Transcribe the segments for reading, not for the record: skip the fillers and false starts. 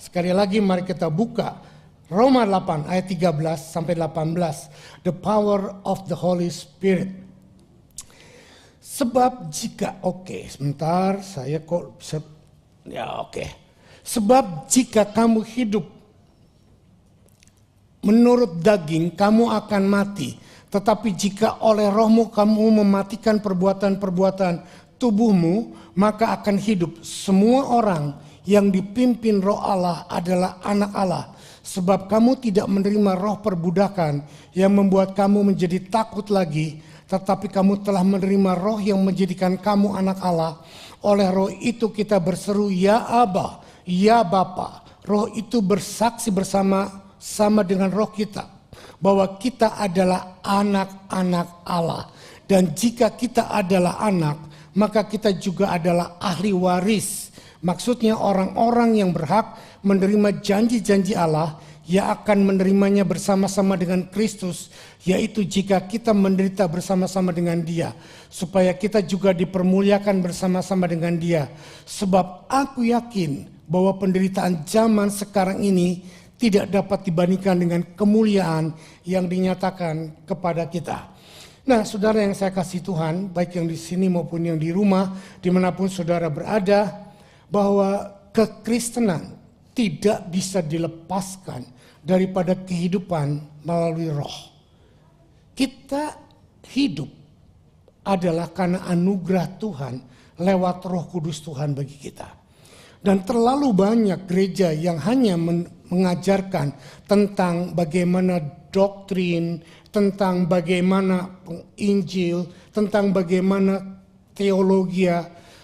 Sekali lagi mari kita buka Roma 8 ayat 13 sampai 18. The power of the Holy Spirit. Sebab jika, sebentar saya kok bisa, Sebab jika kamu hidup menurut daging, kamu akan mati. Tetapi jika oleh rohmu kamu mematikan perbuatan-perbuatan tubuhmu, maka akan hidup. Semua orang yang dipimpin roh Allah adalah anak Allah. Sebab kamu tidak menerima roh perbudakan yang membuat kamu menjadi takut lagi, tetapi kamu telah menerima roh yang menjadikan kamu anak Allah. Oleh roh itu kita berseru, ya Aba, ya Bapa. Roh itu bersaksi bersama dengan roh kita bahwa kita adalah anak-anak Allah. Dan jika kita adalah anak, maka kita juga adalah ahli waris. Maksudnya orang-orang yang berhak menerima janji-janji Allah yang akan menerimanya bersama-sama dengan Kristus, yaitu jika kita menderita bersama-sama dengan Dia, supaya kita juga dipermuliakan bersama-sama dengan Dia. Sebab aku yakin bahwa penderitaan zaman sekarang ini tidak dapat dibandingkan dengan kemuliaan yang dinyatakan kepada kita. Nah, saudara yang saya kasih Tuhan, baik yang di sini maupun yang di rumah, dimanapun saudara berada, bahwa kekristenan tidak bisa dilepaskan daripada kehidupan melalui roh. Kita hidup adalah karena anugerah Tuhan lewat Roh Kudus Tuhan bagi kita. Dan terlalu banyak gereja yang hanya mengajarkan tentang bagaimana doktrin, tentang bagaimana Injil, tentang bagaimana teologi.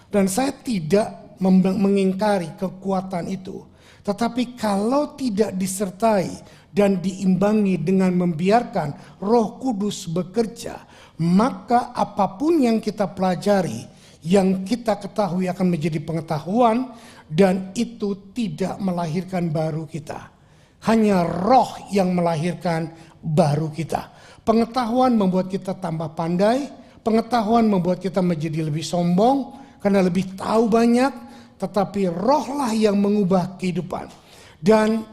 Dan saya tidak mengingkari kekuatan itu. Tetapi kalau tidak disertai dan diimbangi dengan membiarkan Roh Kudus bekerja, maka apapun yang kita pelajari, yang kita ketahui akan menjadi pengetahuan, dan itu tidak melahirkan baru kita. Hanya roh yang melahirkan baru kita. Pengetahuan membuat kita tambah pandai, pengetahuan membuat kita menjadi lebih sombong karena lebih tahu banyak. Tetapi rohlah yang mengubah kehidupan. Dan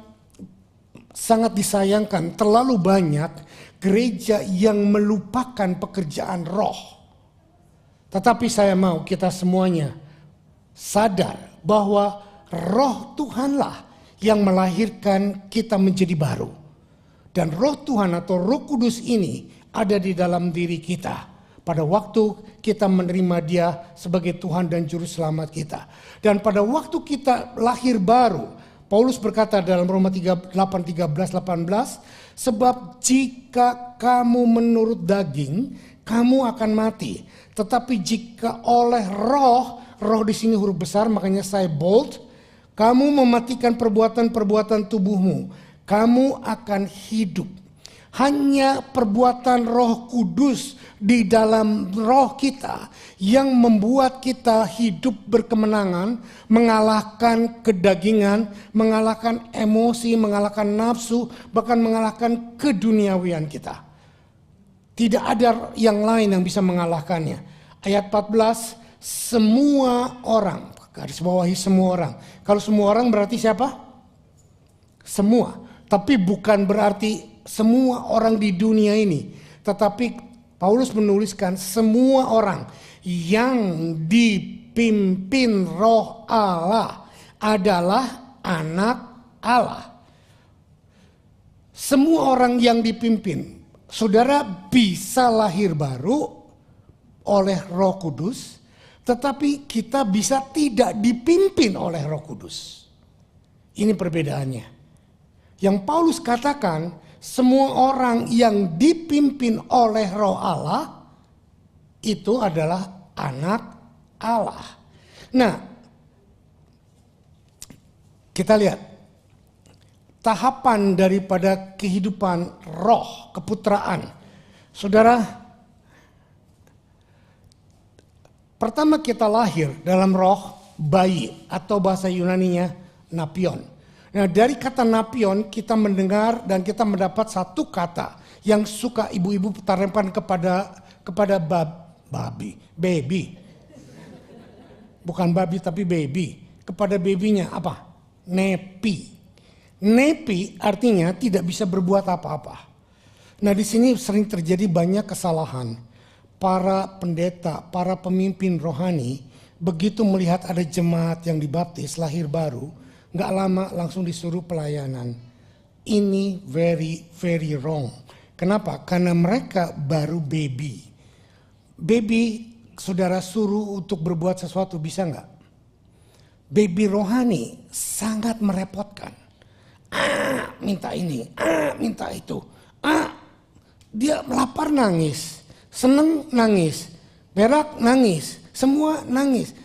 sangat disayangkan terlalu banyak gereja yang melupakan pekerjaan roh. Tetapi saya mau kita semuanya sadar bahwa roh Tuhanlah yang melahirkan kita menjadi baru. Dan roh Tuhan atau Roh Kudus ini ada di dalam diri kita pada waktu kita menerima Dia sebagai Tuhan dan Juru Selamat kita. Dan pada waktu kita lahir baru, Paulus berkata dalam Roma 8:13-18, sebab jika kamu menurut daging, kamu akan mati. Tetapi jika oleh roh di sini huruf besar, makanya saya bold, kamu mematikan perbuatan-perbuatan tubuhmu, kamu akan hidup. Hanya perbuatan Roh Kudus di dalam roh kita yang membuat kita hidup berkemenangan, mengalahkan kedagingan, mengalahkan emosi, mengalahkan nafsu, bahkan mengalahkan keduniawian kita. Tidak ada yang lain yang bisa mengalahkannya. Ayat 14, semua orang, garis bawahi semua orang. Kalau semua orang berarti siapa? Semua. Tapi bukan berarti semua orang di dunia ini. Tetapi Paulus menuliskan semua orang yang dipimpin roh Allah adalah anak Allah. Semua orang yang dipimpin. Saudara bisa lahir baru oleh Roh Kudus, tetapi kita bisa tidak dipimpin oleh Roh Kudus. Ini perbedaannya. Yang Paulus katakan, semua orang yang dipimpin oleh Roh Allah itu adalah anak Allah. Nah, kita lihat tahapan daripada kehidupan roh, keputraan. Saudara, pertama kita lahir dalam roh bayi atau bahasa Yunaninya napion. Nah, dari kata napion kita mendengar dan kita mendapat satu kata yang suka ibu-ibu tarempan kepada baby. Bukan babi tapi baby. Kepada babynya apa? Nepi. Nepi artinya tidak bisa berbuat apa-apa. Nah, di sini sering terjadi banyak kesalahan. Para pendeta, para pemimpin rohani begitu melihat ada jemaat yang dibaptis lahir baru, nggak lama langsung disuruh pelayanan. Ini very very wrong. Kenapa? Karena mereka baru baby. Baby saudara suruh untuk berbuat sesuatu, bisa nggak? Baby rohani sangat merepotkan. Minta ini, minta itu. Dia lapar nangis, seneng nangis, berak nangis, semua nangis.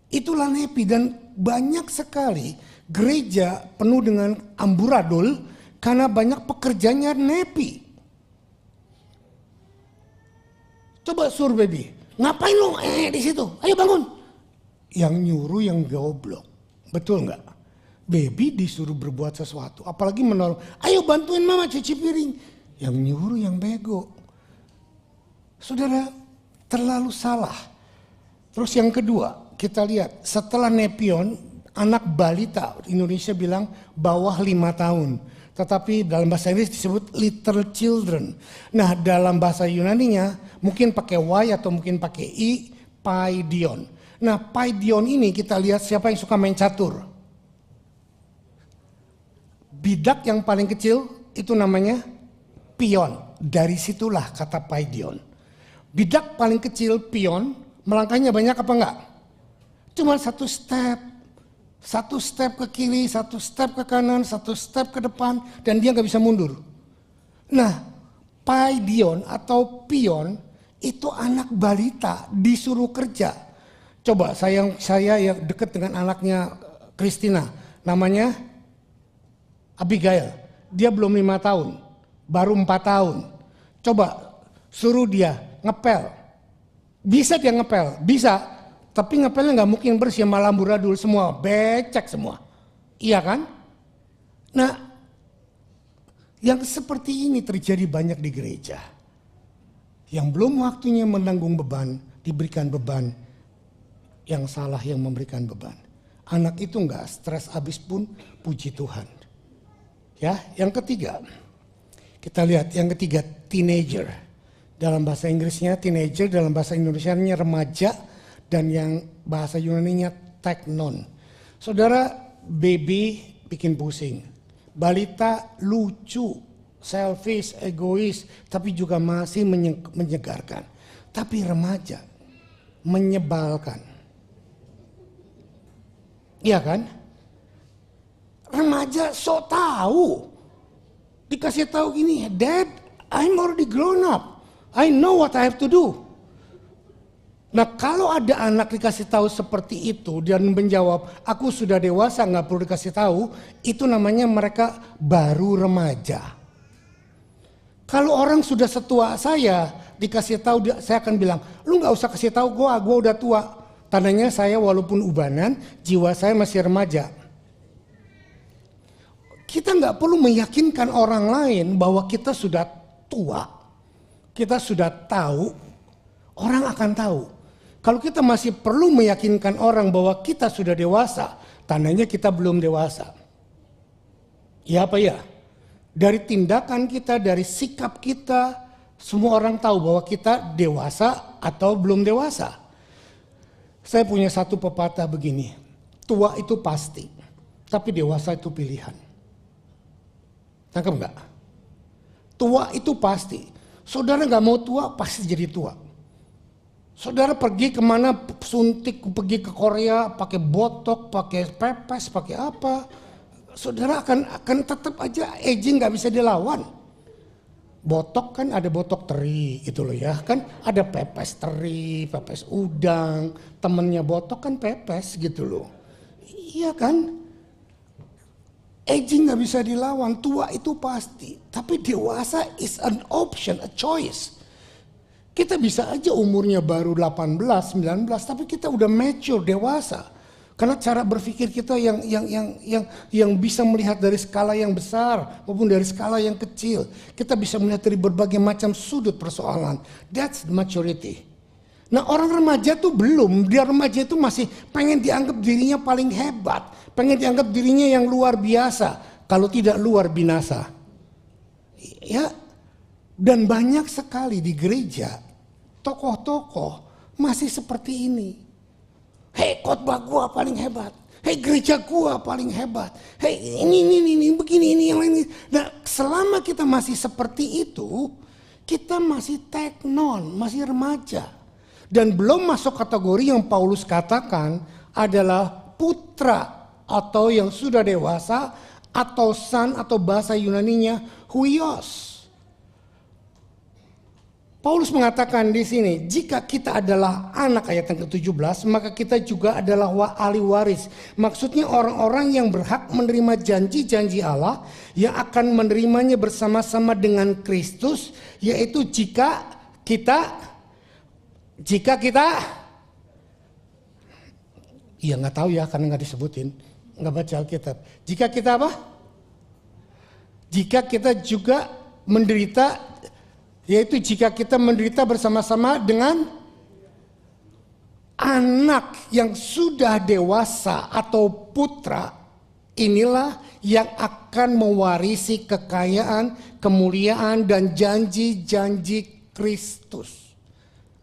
Itulah nepi, dan banyak sekali gereja penuh dengan amburadul karena banyak pekerjanya nepi. Coba suruh baby, ngapain lu di situ? Ayo bangun. Yang nyuruh yang goblok, betul nggak? Baby disuruh berbuat sesuatu, apalagi menolong. Ayo bantuin mama cuci piring. Yang nyuruh yang bego. Saudara, terlalu salah. Terus yang kedua, kita lihat setelah nepion, anak balita, Indonesia bilang bawah 5 tahun. Tetapi dalam bahasa Inggris disebut little children. Nah, dalam bahasa Yunaninya mungkin pakai Y atau mungkin pakai I, paidion. Nah, paidion ini kita lihat siapa yang suka main catur. Bidak yang paling kecil itu namanya pion. Dari situlah kata paidion. Bidak paling kecil pion, melangkahnya banyak apa enggak? Cuma satu step. Satu step ke kiri, satu step ke kanan, satu step ke depan, dan dia nggak bisa mundur. Nah, paidion atau pion itu anak balita disuruh kerja. Coba saya yang dekat dengan anaknya Christina, namanya Abigail. Dia belum 5 tahun, baru 4 tahun. Coba suruh dia ngepel. Bisa dia ngepel? Bisa. Tapi ngepelnya nggak mungkin bersih, malah amburadul semua, becek semua. Iya kan? Nah, yang seperti ini terjadi banyak di gereja. Yang belum waktunya menanggung beban, diberikan beban. Yang salah yang memberikan beban. Anak itu nggak stres habis pun, puji Tuhan. Ya, yang ketiga, kita lihat yang ketiga, teenager. Dalam bahasa Inggrisnya teenager, dalam bahasa Indonesianya remaja, dan yang bahasa Yunaninya teknon. Saudara, baby bikin pusing. Balita lucu, selfish, egois, tapi juga masih menyegarkan. Tapi remaja menyebalkan. Iya kan? Remaja sok tahu. Dikasih tahu gini, Dad, I'm already grown up. I know what I have to do. Nah, kalau ada anak dikasih tahu seperti itu dan menjawab, aku sudah dewasa nggak perlu dikasih tahu, itu namanya mereka baru remaja. Kalau orang sudah setua saya dikasih tahu, saya akan bilang, lu nggak usah kasih tahu gua udah tua. Tandanya saya walaupun ubanan, jiwa saya masih remaja. Kita nggak perlu meyakinkan orang lain bahwa kita sudah tua, kita sudah tahu, orang akan tahu. Kalau kita masih perlu meyakinkan orang bahwa kita sudah dewasa, tandanya kita belum dewasa. Ya apa ya? Dari tindakan kita, dari sikap kita, semua orang tahu bahwa kita dewasa atau belum dewasa. Saya punya satu pepatah begini, tua itu pasti, tapi dewasa itu pilihan. Tangkap enggak? Tua itu pasti. Saudara nggak mau tua, pasti jadi tua. Saudara pergi kemana, suntik, pergi ke Korea, pakai botok, pakai pepes, pakai apa. Saudara akan tetap aja aging, nggak bisa dilawan. Botok kan ada botok teri gitu loh ya. Kan ada pepes teri, pepes udang. Temennya botok kan pepes gitu loh. Iya kan? Aging nggak bisa dilawan, tua itu pasti. Tapi dewasa is an option, a choice. Kita bisa aja umurnya baru 18, 19, tapi kita udah mature, dewasa. Karena cara berpikir kita yang bisa melihat dari skala yang besar maupun dari skala yang kecil. Kita bisa melihat dari berbagai macam sudut persoalan. That's the maturity. Nah, orang remaja tuh belum, dia remaja itu masih pengen dianggap dirinya paling hebat, pengen dianggap dirinya yang luar biasa. kalau tidak luar binasa. Ya, dan banyak sekali di gereja tokoh-tokoh masih seperti ini. Hei, khotbah gua paling hebat. Hei, gereja gua paling hebat. Hei, ini begini, ini yang lain. Nah, selama kita masih seperti itu, kita masih teknon, masih remaja. Dan belum masuk kategori yang Paulus katakan adalah putra atau yang sudah dewasa atau son atau bahasa Yunaninya huios. Paulus mengatakan di sini, jika kita adalah anak, ayat yang ke-17, maka kita juga adalah ahli waris. Maksudnya orang-orang yang berhak menerima janji-janji Allah yang akan menerimanya bersama-sama dengan Kristus, yaitu jika kita ya nggak tahu ya karena nggak disebutin, nggak baca Alkitab. Jika kita apa? Jika kita juga menderita, yaitu jika kita menderita bersama-sama dengan anak yang sudah dewasa atau putra, inilah yang akan mewarisi kekayaan, kemuliaan dan janji-janji Kristus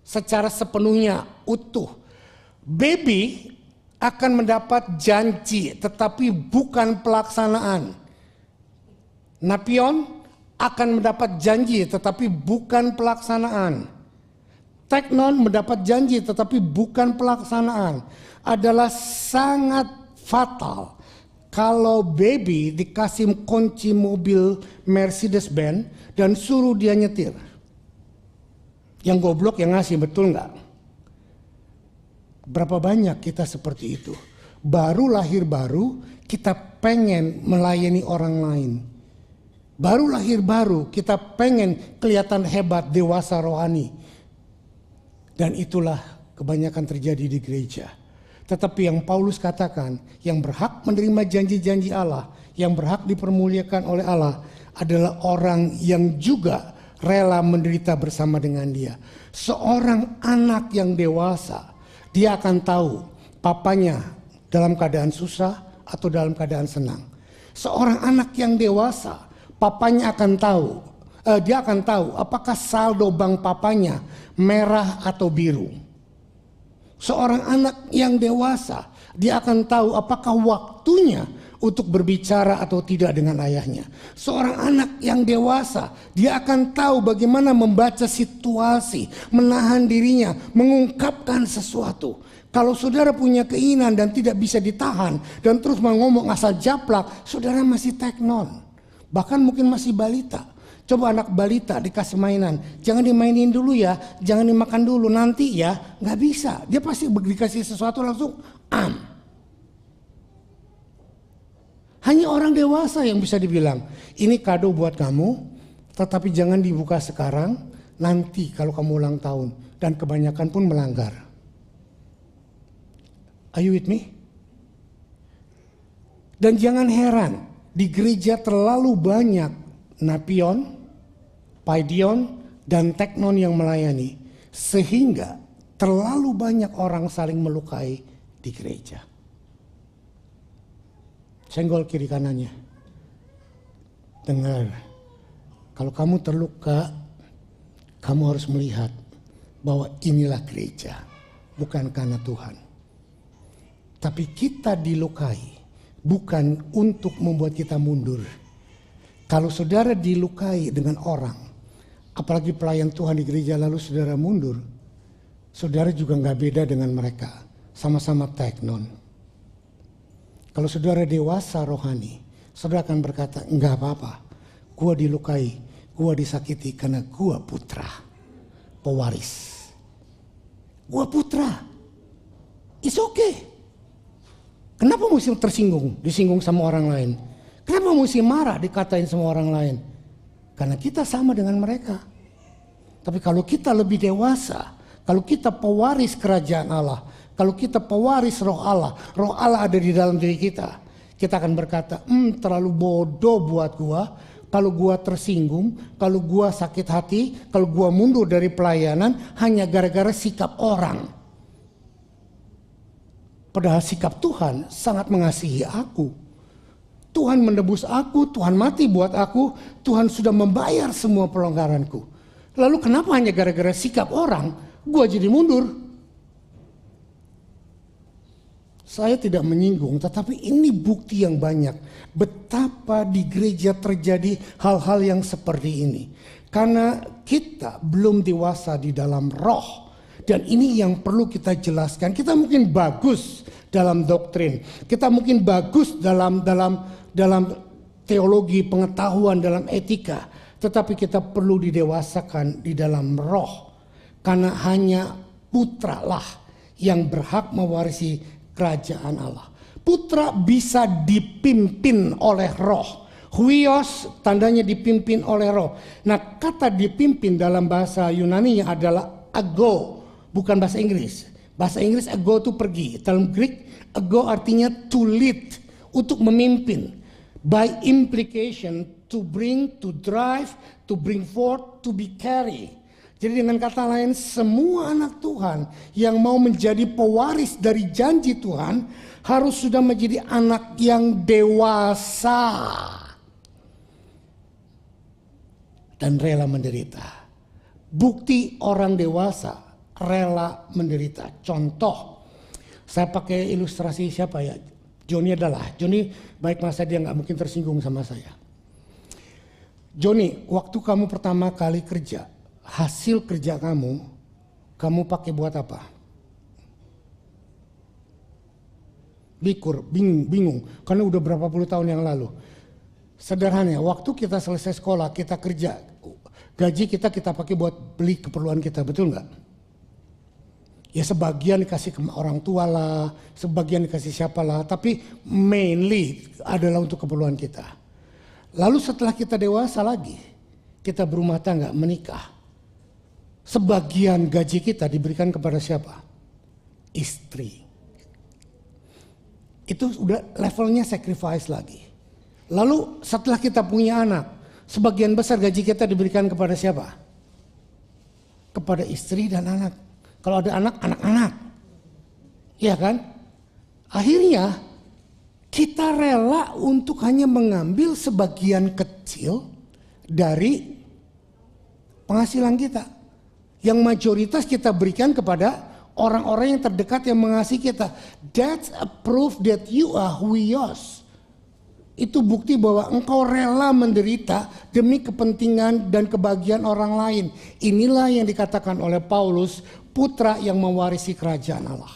secara sepenuhnya utuh. Baby akan mendapat janji tetapi bukan pelaksanaan. Napion akan mendapat janji tetapi bukan pelaksanaan. Teknon mendapat janji tetapi bukan pelaksanaan. Adalah sangat fatal kalau baby dikasih kunci mobil Mercedes-Benz dan suruh dia nyetir. Yang goblok yang ngasih, betul nggak? Berapa banyak kita seperti itu? Baru lahir baru kita pengen melayani orang lain. Baru lahir baru kita pengen kelihatan hebat, dewasa rohani. Dan itulah kebanyakan terjadi di gereja. Tetapi yang Paulus katakan, yang berhak menerima janji-janji Allah, yang berhak dipermuliakan oleh Allah adalah orang yang juga rela menderita bersama dengan dia. Seorang anak yang dewasa, dia akan tahu papanya dalam keadaan susah atau dalam keadaan senang. Seorang anak yang dewasa, papanya akan tahu, dia akan tahu apakah saldo bank papanya merah atau biru. Seorang anak yang dewasa, dia akan tahu apakah waktunya untuk berbicara atau tidak dengan ayahnya. Seorang anak yang dewasa, dia akan tahu bagaimana membaca situasi, menahan dirinya, mengungkapkan sesuatu. Kalau saudara punya keinginan dan tidak bisa ditahan dan terus mau ngomong asal japlak, saudara masih teknon. Bahkan mungkin masih balita. Coba anak balita dikasih mainan, jangan dimainin dulu ya, jangan dimakan dulu nanti ya, nggak bisa. Dia pasti dikasih sesuatu langsung Hanya orang dewasa yang bisa dibilang, ini kado buat kamu, tetapi jangan dibuka sekarang, nanti kalau kamu ulang tahun. Dan kebanyakan pun melanggar. Are you with me? Dan jangan heran, di gereja terlalu banyak napion, paidion, dan teknon yang melayani. Sehingga terlalu banyak orang saling melukai di gereja. Senggol kiri kanannya. Dengar, kalau kamu terluka, kamu harus melihat bahwa inilah gereja, bukan karena Tuhan. Tapi kita dilukai, bukan untuk membuat kita mundur. Kalau saudara dilukai dengan orang, apalagi pelayan Tuhan di gereja lalu saudara mundur, saudara juga gak beda dengan mereka, sama-sama teknon. Kalau saudara dewasa rohani, saudara akan berkata, enggak apa-apa, gua dilukai, gua disakiti karena gua putra, pewaris. Gua putra, it's okay. Kenapa mesti disinggung sama orang lain? Kenapa mesti marah dikatain sama orang lain? Karena kita sama dengan mereka. Tapi kalau kita lebih dewasa, kalau kita pewaris kerajaan Allah, kalau kita pewaris roh Allah ada di dalam diri kita. Kita akan berkata, terlalu bodoh buat gua. Kalau gua tersinggung, kalau gua sakit hati, kalau gua mundur dari pelayanan hanya gara-gara sikap orang. Padahal sikap Tuhan sangat mengasihi aku. Tuhan menebus aku, Tuhan mati buat aku, Tuhan sudah membayar semua pelanggaranku. Lalu kenapa hanya gara-gara sikap orang, gue jadi mundur? Saya tidak menyinggung, tetapi ini bukti yang banyak. Betapa di gereja terjadi hal-hal yang seperti ini. Karena kita belum dewasa di dalam roh. Dan ini yang perlu kita jelaskan. Kita mungkin bagus dalam doktrin. Kita mungkin bagus dalam teologi, pengetahuan, dalam etika. Tetapi kita perlu didewasakan di dalam roh. Karena hanya putra lah yang berhak mewarisi kerajaan Allah. Putra bisa dipimpin oleh roh. Huios tandanya dipimpin oleh roh. Nah, kata dipimpin dalam bahasa Yunani adalah ago, bukan bahasa Inggris. Bahasa Inggris ago itu pergi. Dalam Greek ago artinya to lead, untuk memimpin. By implication, to bring, to drive, to bring forth, to be carry. Jadi dengan kata lain, semua anak Tuhan yang mau menjadi pewaris dari janji Tuhan harus sudah menjadi anak yang dewasa dan rela menderita. Bukti orang dewasa rela menderita. Contoh, saya pakai ilustrasi siapa ya? Joni adalah. Joni baik masa dia nggak mungkin tersinggung sama saya. Joni, waktu kamu pertama kali kerja, hasil kerja kamu pakai buat apa? Bingung, karena udah berapa puluh tahun yang lalu. Sederhana, waktu kita selesai sekolah, kita kerja, gaji kita pakai buat beli keperluan kita, betul nggak? Ya sebagian dikasih ke orang tua lah, sebagian dikasih siapa lah, tapi mainly adalah untuk keperluan kita. Lalu setelah kita dewasa lagi, kita berumah tangga, menikah. Sebagian gaji kita diberikan kepada siapa? Istri. Itu udah levelnya sacrifice lagi. Lalu setelah kita punya anak, sebagian besar gaji kita diberikan kepada siapa? Kepada istri dan anak. Kalau ada anak, anak-anak. Iya kan? Akhirnya kita rela untuk hanya mengambil sebagian kecil dari penghasilan kita. Yang mayoritas kita berikan kepada orang-orang yang terdekat yang mengasihi kita. That's a proof that you are huios. Itu bukti bahwa engkau rela menderita demi kepentingan dan kebahagiaan orang lain. Inilah yang dikatakan oleh Paulus, putra yang mewarisi kerajaan Allah.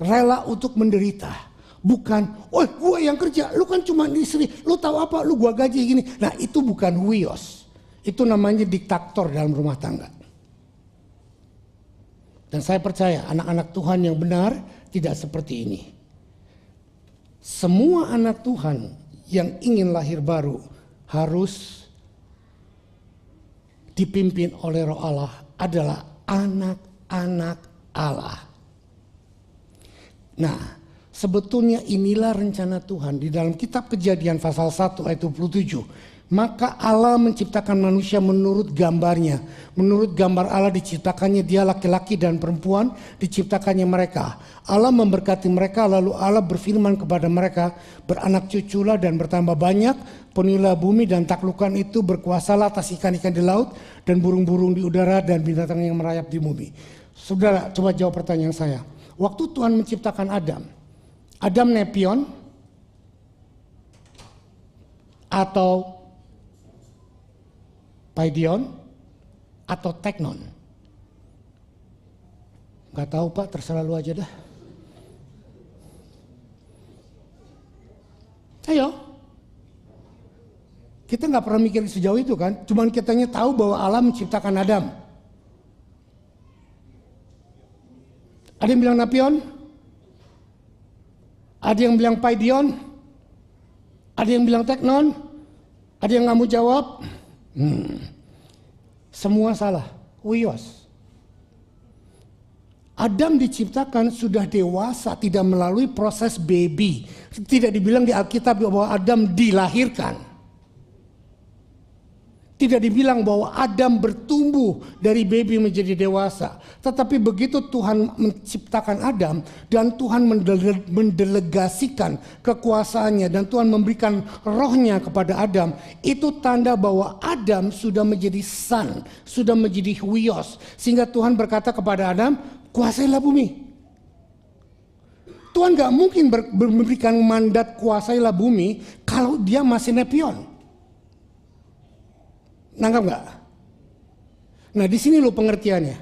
Rela untuk menderita. Bukan, oh gue yang kerja, lu kan cuma istri, lu tahu apa, lu gua gaji gini. Nah itu bukan huios. Itu namanya diktator dalam rumah tangga. Dan saya percaya anak-anak Tuhan yang benar tidak seperti ini. Semua anak Tuhan yang ingin lahir baru harus dipimpin oleh Roh Allah adalah anak-anak Allah. Nah, sebetulnya inilah rencana Tuhan di dalam kitab Kejadian pasal 1 ayat 27. Maka Allah menciptakan manusia menurut gambarnya. Menurut gambar Allah diciptakannya dia laki-laki dan perempuan, diciptakannya mereka. Allah memberkati mereka, lalu Allah berfirman kepada mereka, beranak cuculah dan bertambah banyak, penuhilah bumi dan taklukkan itu, berkuasalah atas ikan-ikan di laut dan burung-burung di udara dan binatang yang merayap di bumi. Saudara, coba jawab pertanyaan saya. Waktu Tuhan menciptakan Adam nepion atau paidion atau teknon? Gak tahu Pak, terserah lu aja dah. Ayo. Kita gak pernah mikir sejauh itu kan. Cuman kitanya tahu bahwa Allah menciptakan Adam. Ada yang bilang napion? Ada yang bilang paidion? Ada yang bilang teknon? Ada yang gak mau jawab? Semua salah. Huios. Adam diciptakan sudah dewasa, tidak melalui proses baby. Tidak dibilang di Alkitab bahwa Adam dilahirkan. Tidak dibilang bahwa Adam bertumbuh dari baby menjadi dewasa. Tetapi begitu Tuhan menciptakan Adam dan Tuhan mendelegasikan kekuasaannya dan Tuhan memberikan rohnya kepada Adam. Itu tanda bahwa Adam sudah menjadi son, sudah menjadi huios. Sehingga Tuhan berkata kepada Adam, kuasailah bumi. Tuhan gak mungkin memberikan mandat kuasailah bumi kalau dia masih nepion. Nangkap nggak? Nah di sini loh pengertiannya.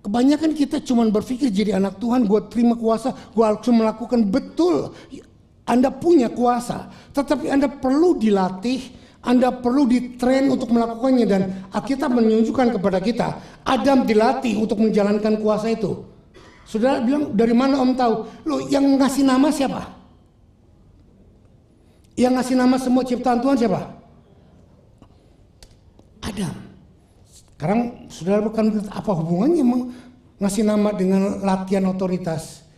Kebanyakan kita cuma berpikir jadi anak Tuhan, gue terima kuasa, gue harus melakukan. Betul, Anda punya kuasa, tetapi Anda perlu dilatih, Anda perlu ditrain untuk melakukannya. Dan Alkitab menunjukkan kepada kita, Adam dilatih untuk menjalankan kuasa itu. Saudara bilang, dari mana om tahu? Loh, yang ngasih nama siapa? Yang ngasih nama semua ciptaan Tuhan siapa? Adam. Sekarang saudara bukan apa hubungannya ngasih nama dengan latihan otoritas?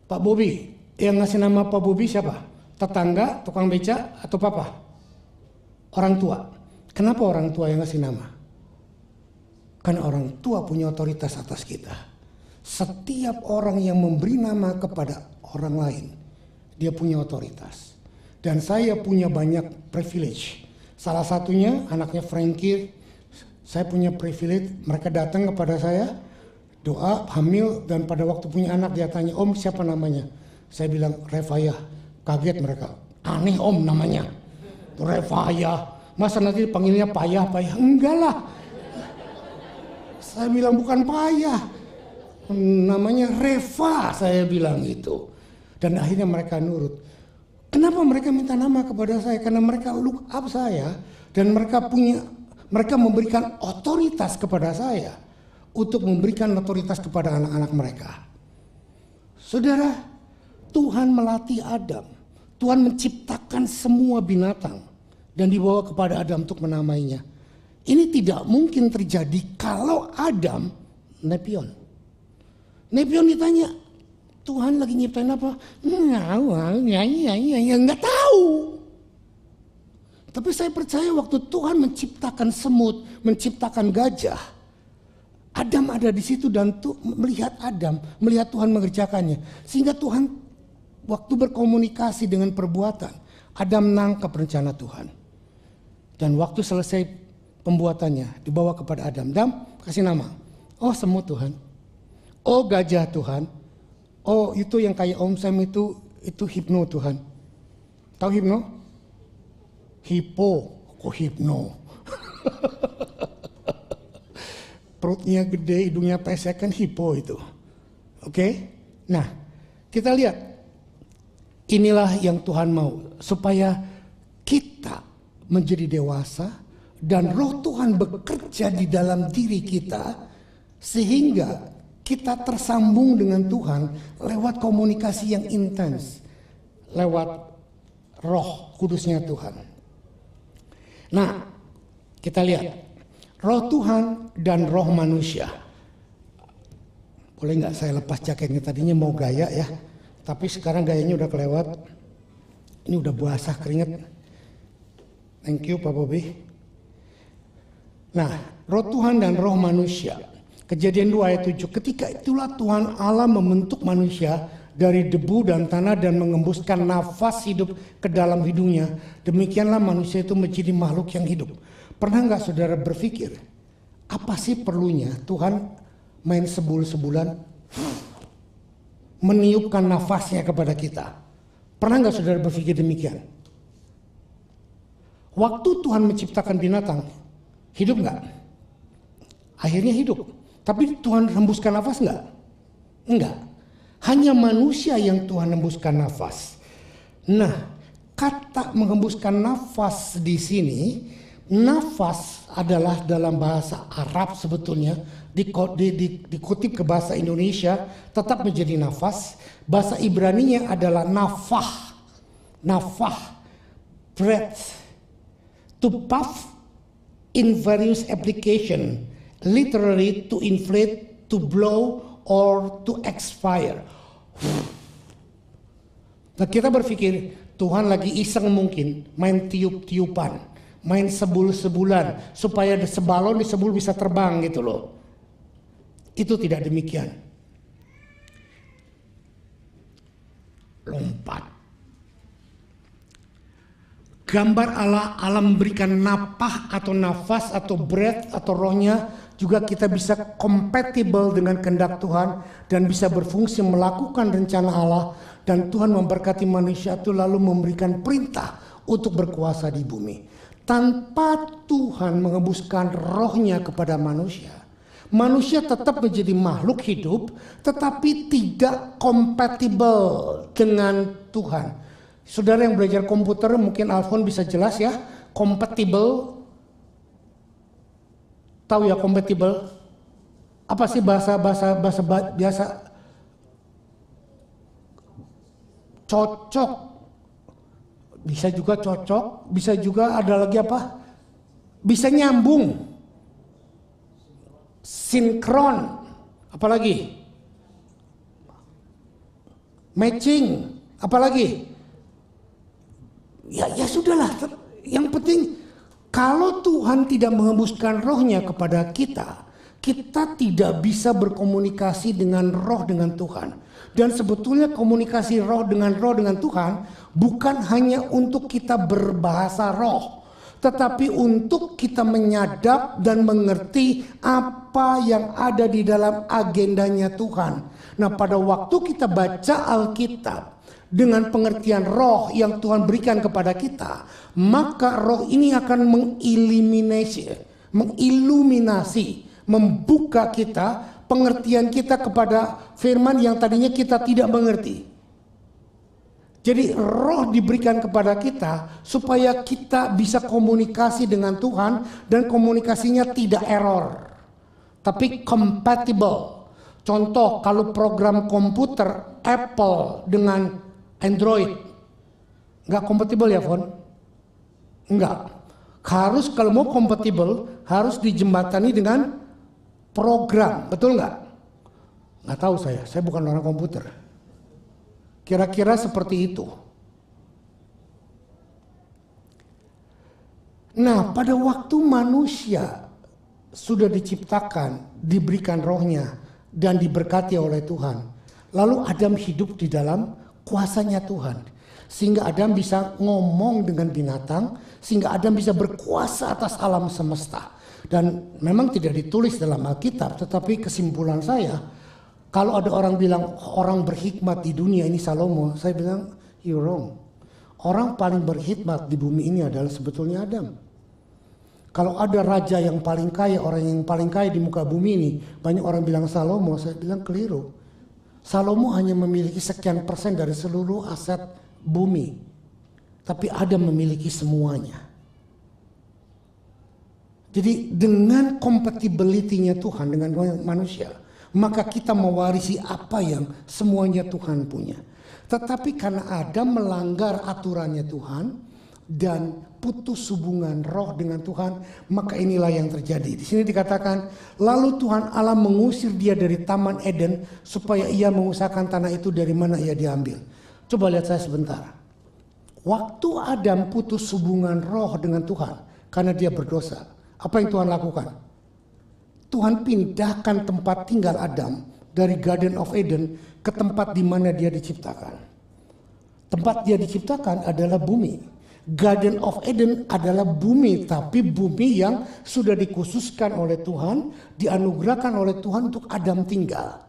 Pak Bobi, yang ngasih nama Pak Bobi siapa? Tetangga, tukang beca, atau papa? Orang tua. Kenapa orang tua yang ngasih nama? Karena orang tua punya otoritas atas kita. Setiap orang yang memberi nama kepada orang lain, dia punya otoritas. Dan saya punya banyak privilege. Salah satunya anaknya Frankie, saya punya privilege, mereka datang kepada saya, doa, hamil, dan pada waktu punya anak dia tanya, om siapa namanya? Saya bilang Refaya, kaget mereka, aneh om namanya, Refaya, masa nanti panggilnya Payah, enggak lah. Saya bilang bukan Payah, namanya Reva, saya bilang itu. Dan akhirnya mereka nurut. Kenapa mereka minta nama kepada saya? Karena mereka look up saya dan mereka memberikan otoritas kepada saya untuk memberikan otoritas kepada anak-anak mereka. Saudara, Tuhan melatih Adam. Tuhan menciptakan semua binatang dan dibawa kepada Adam untuk menamainya. Ini tidak mungkin terjadi kalau Adam nepion. Nepion ditanya, Tuhan lagi nyiptain apa? Nggak tahu. Tapi saya percaya waktu Tuhan menciptakan semut, menciptakan gajah, Adam ada di situ dan melihat Tuhan mengerjakannya. Sehingga Tuhan waktu berkomunikasi dengan perbuatan, Adam nangkap rencana Tuhan. Dan waktu selesai pembuatannya, dibawa kepada Adam. Adam kasih nama. Oh semut Tuhan. Oh gajah Tuhan. Oh itu yang kayak Om Sam itu hipno Tuhan. Tahu hipno? Hipo, kok hipno? Perutnya gede, hidungnya pesek kan hipo itu. Oke? Nah, kita lihat. Inilah yang Tuhan mau. Supaya kita menjadi dewasa dan roh Tuhan bekerja di dalam diri kita. Sehingga kita tersambung dengan Tuhan lewat komunikasi yang intens. Lewat roh kudusnya Tuhan. Nah, kita lihat. Roh Tuhan dan roh manusia. Boleh nggak saya lepas jaketnya? Tadinya mau gaya ya. Tapi sekarang gayanya udah kelewat. Ini udah basah keringet. Thank you Pak Bobi. Nah, roh Tuhan dan roh manusia. Kejadian 2 ayat 7, ketika itulah Tuhan Allah membentuk manusia dari debu dan tanah dan mengembuskan nafas hidup ke dalam hidungnya. Demikianlah manusia itu menjadi makhluk yang hidup. Pernah nggak saudara berpikir, apa sih perlunya Tuhan main sebul-sebulan meniupkan nafasnya kepada kita? Pernah nggak saudara berpikir demikian? Waktu Tuhan menciptakan binatang, hidup nggak? Akhirnya hidup. Tapi Tuhan hembuskan nafas enggak? Enggak. Hanya manusia yang Tuhan hembuskan nafas. Nah, kata menghembuskan nafas di sini, nafas adalah dalam bahasa Arab sebetulnya, dikutip ke bahasa Indonesia tetap menjadi nafas. Bahasa Ibraninya adalah nafah. Nafah, breath. To puff in various application. Literally to inflate, to blow, or to expire. Nah kita berpikir Tuhan lagi iseng mungkin main tiup-tiupan, main sebul-sebulan supaya sebalon di sebul bisa terbang gitu loh. Itu tidak demikian. Lompat. Gambar Allah memberikan napah atau nafas atau breath atau rohnya, juga kita bisa compatible dengan kehendak Tuhan dan bisa berfungsi melakukan rencana Allah, dan Tuhan memberkati manusia itu lalu memberikan perintah untuk berkuasa di bumi. Tanpa Tuhan mengembuskan rohnya kepada manusia, manusia tetap menjadi makhluk hidup tetapi tidak compatible dengan Tuhan. Saudara yang belajar komputer mungkin Alfon bisa jelas ya, compatible. Tahu ya compatible? Apa sih bahasa biasa? Cocok. Bisa juga cocok, bisa juga ada lagi apa? Bisa nyambung. Sinkron. Apalagi? Matching. Apalagi? Ya sudahlah. Yang penting kalau Tuhan tidak mengembuskan rohnya kepada kita, kita tidak bisa berkomunikasi dengan roh dengan Tuhan. Dan sebetulnya komunikasi roh dengan Tuhan bukan hanya untuk kita berbahasa roh, tetapi untuk kita menyadap dan mengerti apa yang ada di dalam agendanya Tuhan. Nah, pada waktu kita baca Alkitab dengan pengertian roh yang Tuhan berikan kepada kita, maka roh ini akan mengiluminasi, membuka kita, pengertian kita kepada firman yang tadinya kita tidak mengerti. Jadi roh diberikan kepada kita supaya kita bisa komunikasi dengan Tuhan, dan komunikasinya tidak error, tapi compatible. Contoh, kalau program komputer Apple dengan Android, nggak kompatibel ya, Fon? Enggak. Harus kalau mau kompatibel harus dijembatani dengan program, betul nggak? Nggak tahu saya bukan orang komputer. Kira-kira seperti itu. Nah, pada waktu manusia sudah diciptakan, diberikan rohnya, dan diberkati oleh Tuhan, lalu Adam hidup di dalam kuasanya Tuhan, sehingga Adam bisa ngomong dengan binatang, sehingga Adam bisa berkuasa atas alam semesta. Dan memang tidak ditulis dalam Alkitab, tetapi kesimpulan saya, kalau ada orang bilang orang berhikmat di dunia ini Salomo, saya bilang you're wrong. Orang paling berhikmat di bumi ini adalah sebetulnya Adam. Kalau ada raja yang paling kaya, orang yang paling kaya di muka bumi ini, banyak orang bilang Salomo, saya bilang keliru. Salomo hanya memiliki sekian persen dari seluruh aset bumi, tapi Adam memiliki semuanya. Jadi dengan compatibility-nya Tuhan dengan manusia, maka kita mewarisi apa yang semuanya Tuhan punya. Tetapi karena Adam melanggar aturannya Tuhan dan putus hubungan roh dengan Tuhan, maka inilah yang terjadi. Di sini dikatakan, lalu Tuhan Allah mengusir dia dari Taman Eden supaya ia mengusahakan tanah itu dari mana ia diambil. Coba lihat saya sebentar. Waktu Adam putus hubungan roh dengan Tuhan karena dia berdosa, apa yang Tuhan lakukan? Tuhan pindahkan tempat tinggal Adam dari Garden of Eden ke tempat di mana dia diciptakan. Tempat dia diciptakan adalah bumi. Garden of Eden adalah bumi, tapi bumi yang sudah dikhususkan oleh Tuhan, dianugerahkan oleh Tuhan untuk Adam tinggal.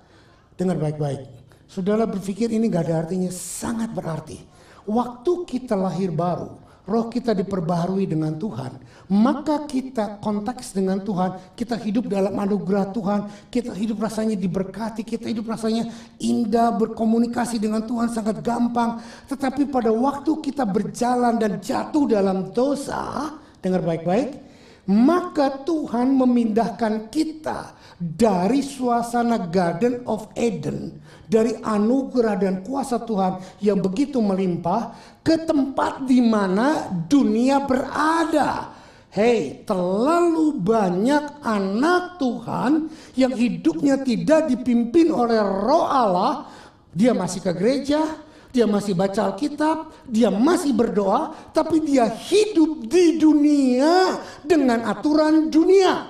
Dengar baik-baik. Saudara berpikir ini gak ada artinya, sangat berarti. Waktu kita lahir baru, roh kita diperbaharui dengan Tuhan, maka kita konteks dengan Tuhan, kita hidup dalam anugerah Tuhan, kita hidup rasanya diberkati, kita hidup rasanya indah, berkomunikasi dengan Tuhan sangat gampang. Tetapi pada waktu kita berjalan dan jatuh dalam dosa, dengar baik-baik, maka Tuhan memindahkan kita dari suasana Garden of Eden, dari anugerah dan kuasa Tuhan yang begitu melimpah, ke tempat di mana dunia berada. Hei, terlalu banyak anak Tuhan yang hidupnya tidak dipimpin oleh Roh Allah. Dia masih ke gereja, dia masih baca Alkitab, dia masih berdoa, tapi dia hidup di dunia dengan aturan dunia.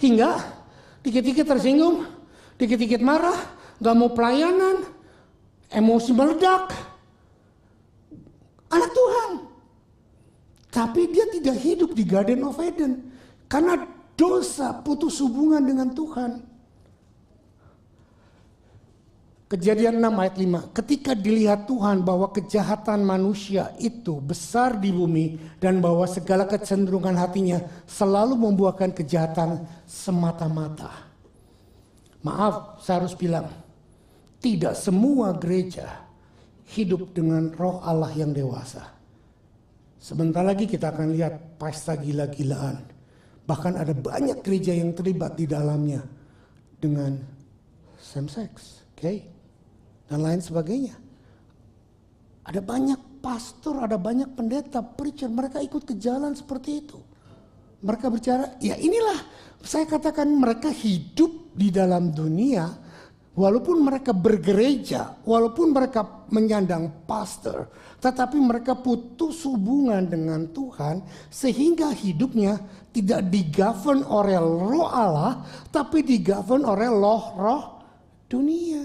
Hingga dikit-dikit tersinggung, dikit-dikit marah, gak mau pelayanan, emosi meledak. Anak Tuhan. Tapi dia tidak hidup di Garden of Eden. Karena dosa putus hubungan dengan Tuhan. Kejadian 6 ayat 5. Ketika dilihat Tuhan bahwa kejahatan manusia itu besar di bumi. Dan bahwa segala kecenderungan hatinya selalu membuahkan kejahatan semata-mata. Maaf, saya harus bilang. Tidak semua gereja hidup dengan roh Allah yang dewasa. Sebentar lagi kita akan lihat pesta gila-gilaan. Bahkan ada banyak gereja yang terlibat di dalamnya dengan same sex, dan lain sebagainya. Ada banyak pastor, ada banyak pendeta, preacher, mereka ikut ke jalan seperti itu. Mereka bicara, ya inilah saya katakan mereka hidup di dalam dunia. Walaupun mereka bergereja, walaupun mereka menyandang pastor, tetapi mereka putus hubungan dengan Tuhan sehingga hidupnya tidak digovern oleh roh Allah, tapi digovern oleh roh dunia.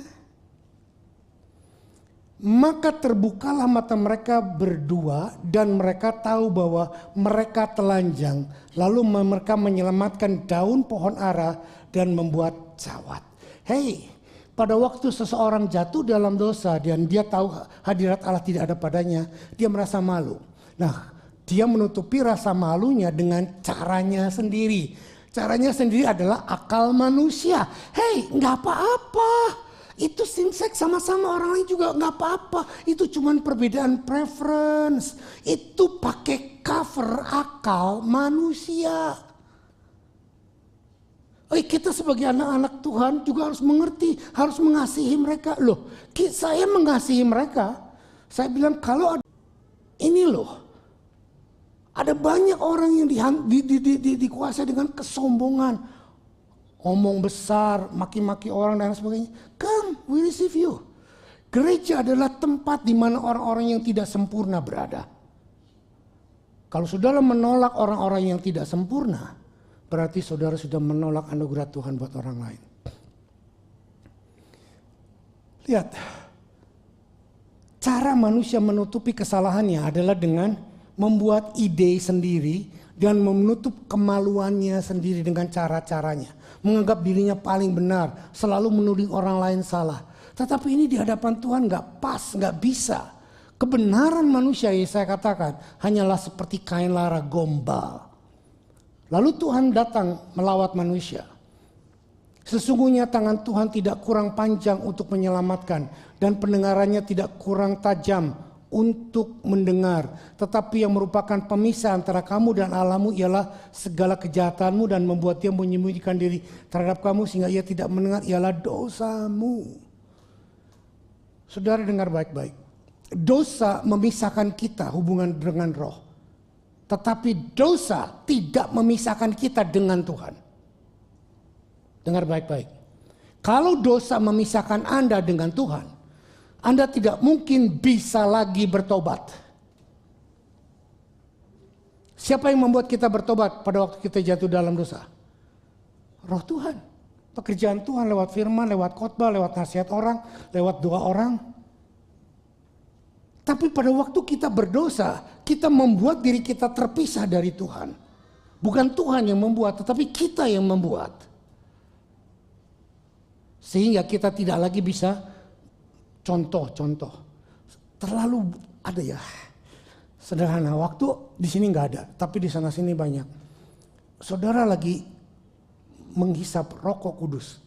Maka terbukalah mata mereka berdua dan mereka tahu bahwa mereka telanjang. Lalu mereka menyelamatkan daun pohon ara dan membuat cawat. Hei, pada waktu seseorang jatuh dalam dosa dan dia tahu hadirat Allah tidak ada padanya, dia merasa malu. Nah, dia menutupi rasa malunya dengan caranya sendiri. Caranya sendiri adalah akal manusia. Hei, nggak apa-apa. Itu same sex sama-sama orang lain juga nggak apa-apa. Itu cuma perbedaan preference. Itu pakai cover akal manusia. Kita sebagai anak-anak Tuhan juga harus mengerti, harus mengasihi mereka. Loh, saya mengasihi mereka. Saya bilang kalau ini loh, ada banyak orang yang dikuasai dengan kesombongan. Omong besar, maki-maki orang dan sebagainya. Come, we receive you. Gereja adalah tempat di mana orang-orang yang tidak sempurna berada. Kalau saudara menolak orang-orang yang tidak sempurna, berarti saudara sudah menolak anugerah Tuhan buat orang lain. Lihat, cara manusia menutupi kesalahannya adalah dengan membuat ide sendiri dan menutup kemaluannya sendiri dengan cara-caranya. Menganggap dirinya paling benar, selalu menuding orang lain salah. Tetapi ini di hadapan Tuhan gak pas, gak bisa. Kebenaran manusia yang saya katakan hanyalah seperti kain lara gombal. Lalu Tuhan datang melawat manusia. Sesungguhnya tangan Tuhan tidak kurang panjang untuk menyelamatkan. Dan pendengarannya tidak kurang tajam untuk mendengar. Tetapi yang merupakan pemisah antara kamu dan Allahmu ialah segala kejahatanmu dan membuat dia menyembunyikan diri terhadap kamu sehingga ia tidak mendengar ialah dosamu. Saudara dengar baik-baik. Dosa memisahkan kita hubungan dengan roh. Tetapi dosa tidak memisahkan kita dengan Tuhan. Dengar baik-baik. Kalau dosa memisahkan Anda dengan Tuhan, Anda tidak mungkin bisa lagi bertobat. Siapa yang membuat kita bertobat pada waktu kita jatuh dalam dosa? Roh Tuhan. Pekerjaan Tuhan lewat firman, lewat khotbah, lewat nasihat orang, lewat doa orang. Tapi pada waktu kita berdosa, kita membuat diri kita terpisah dari Tuhan. Bukan Tuhan yang membuat, tetapi kita yang membuat. Sehingga kita tidak lagi bisa contoh-contoh. Terlalu ada ya. Sederhana, waktu di sini nggak ada, tapi di sana sini banyak. Saudara lagi menghisap rokok kudus.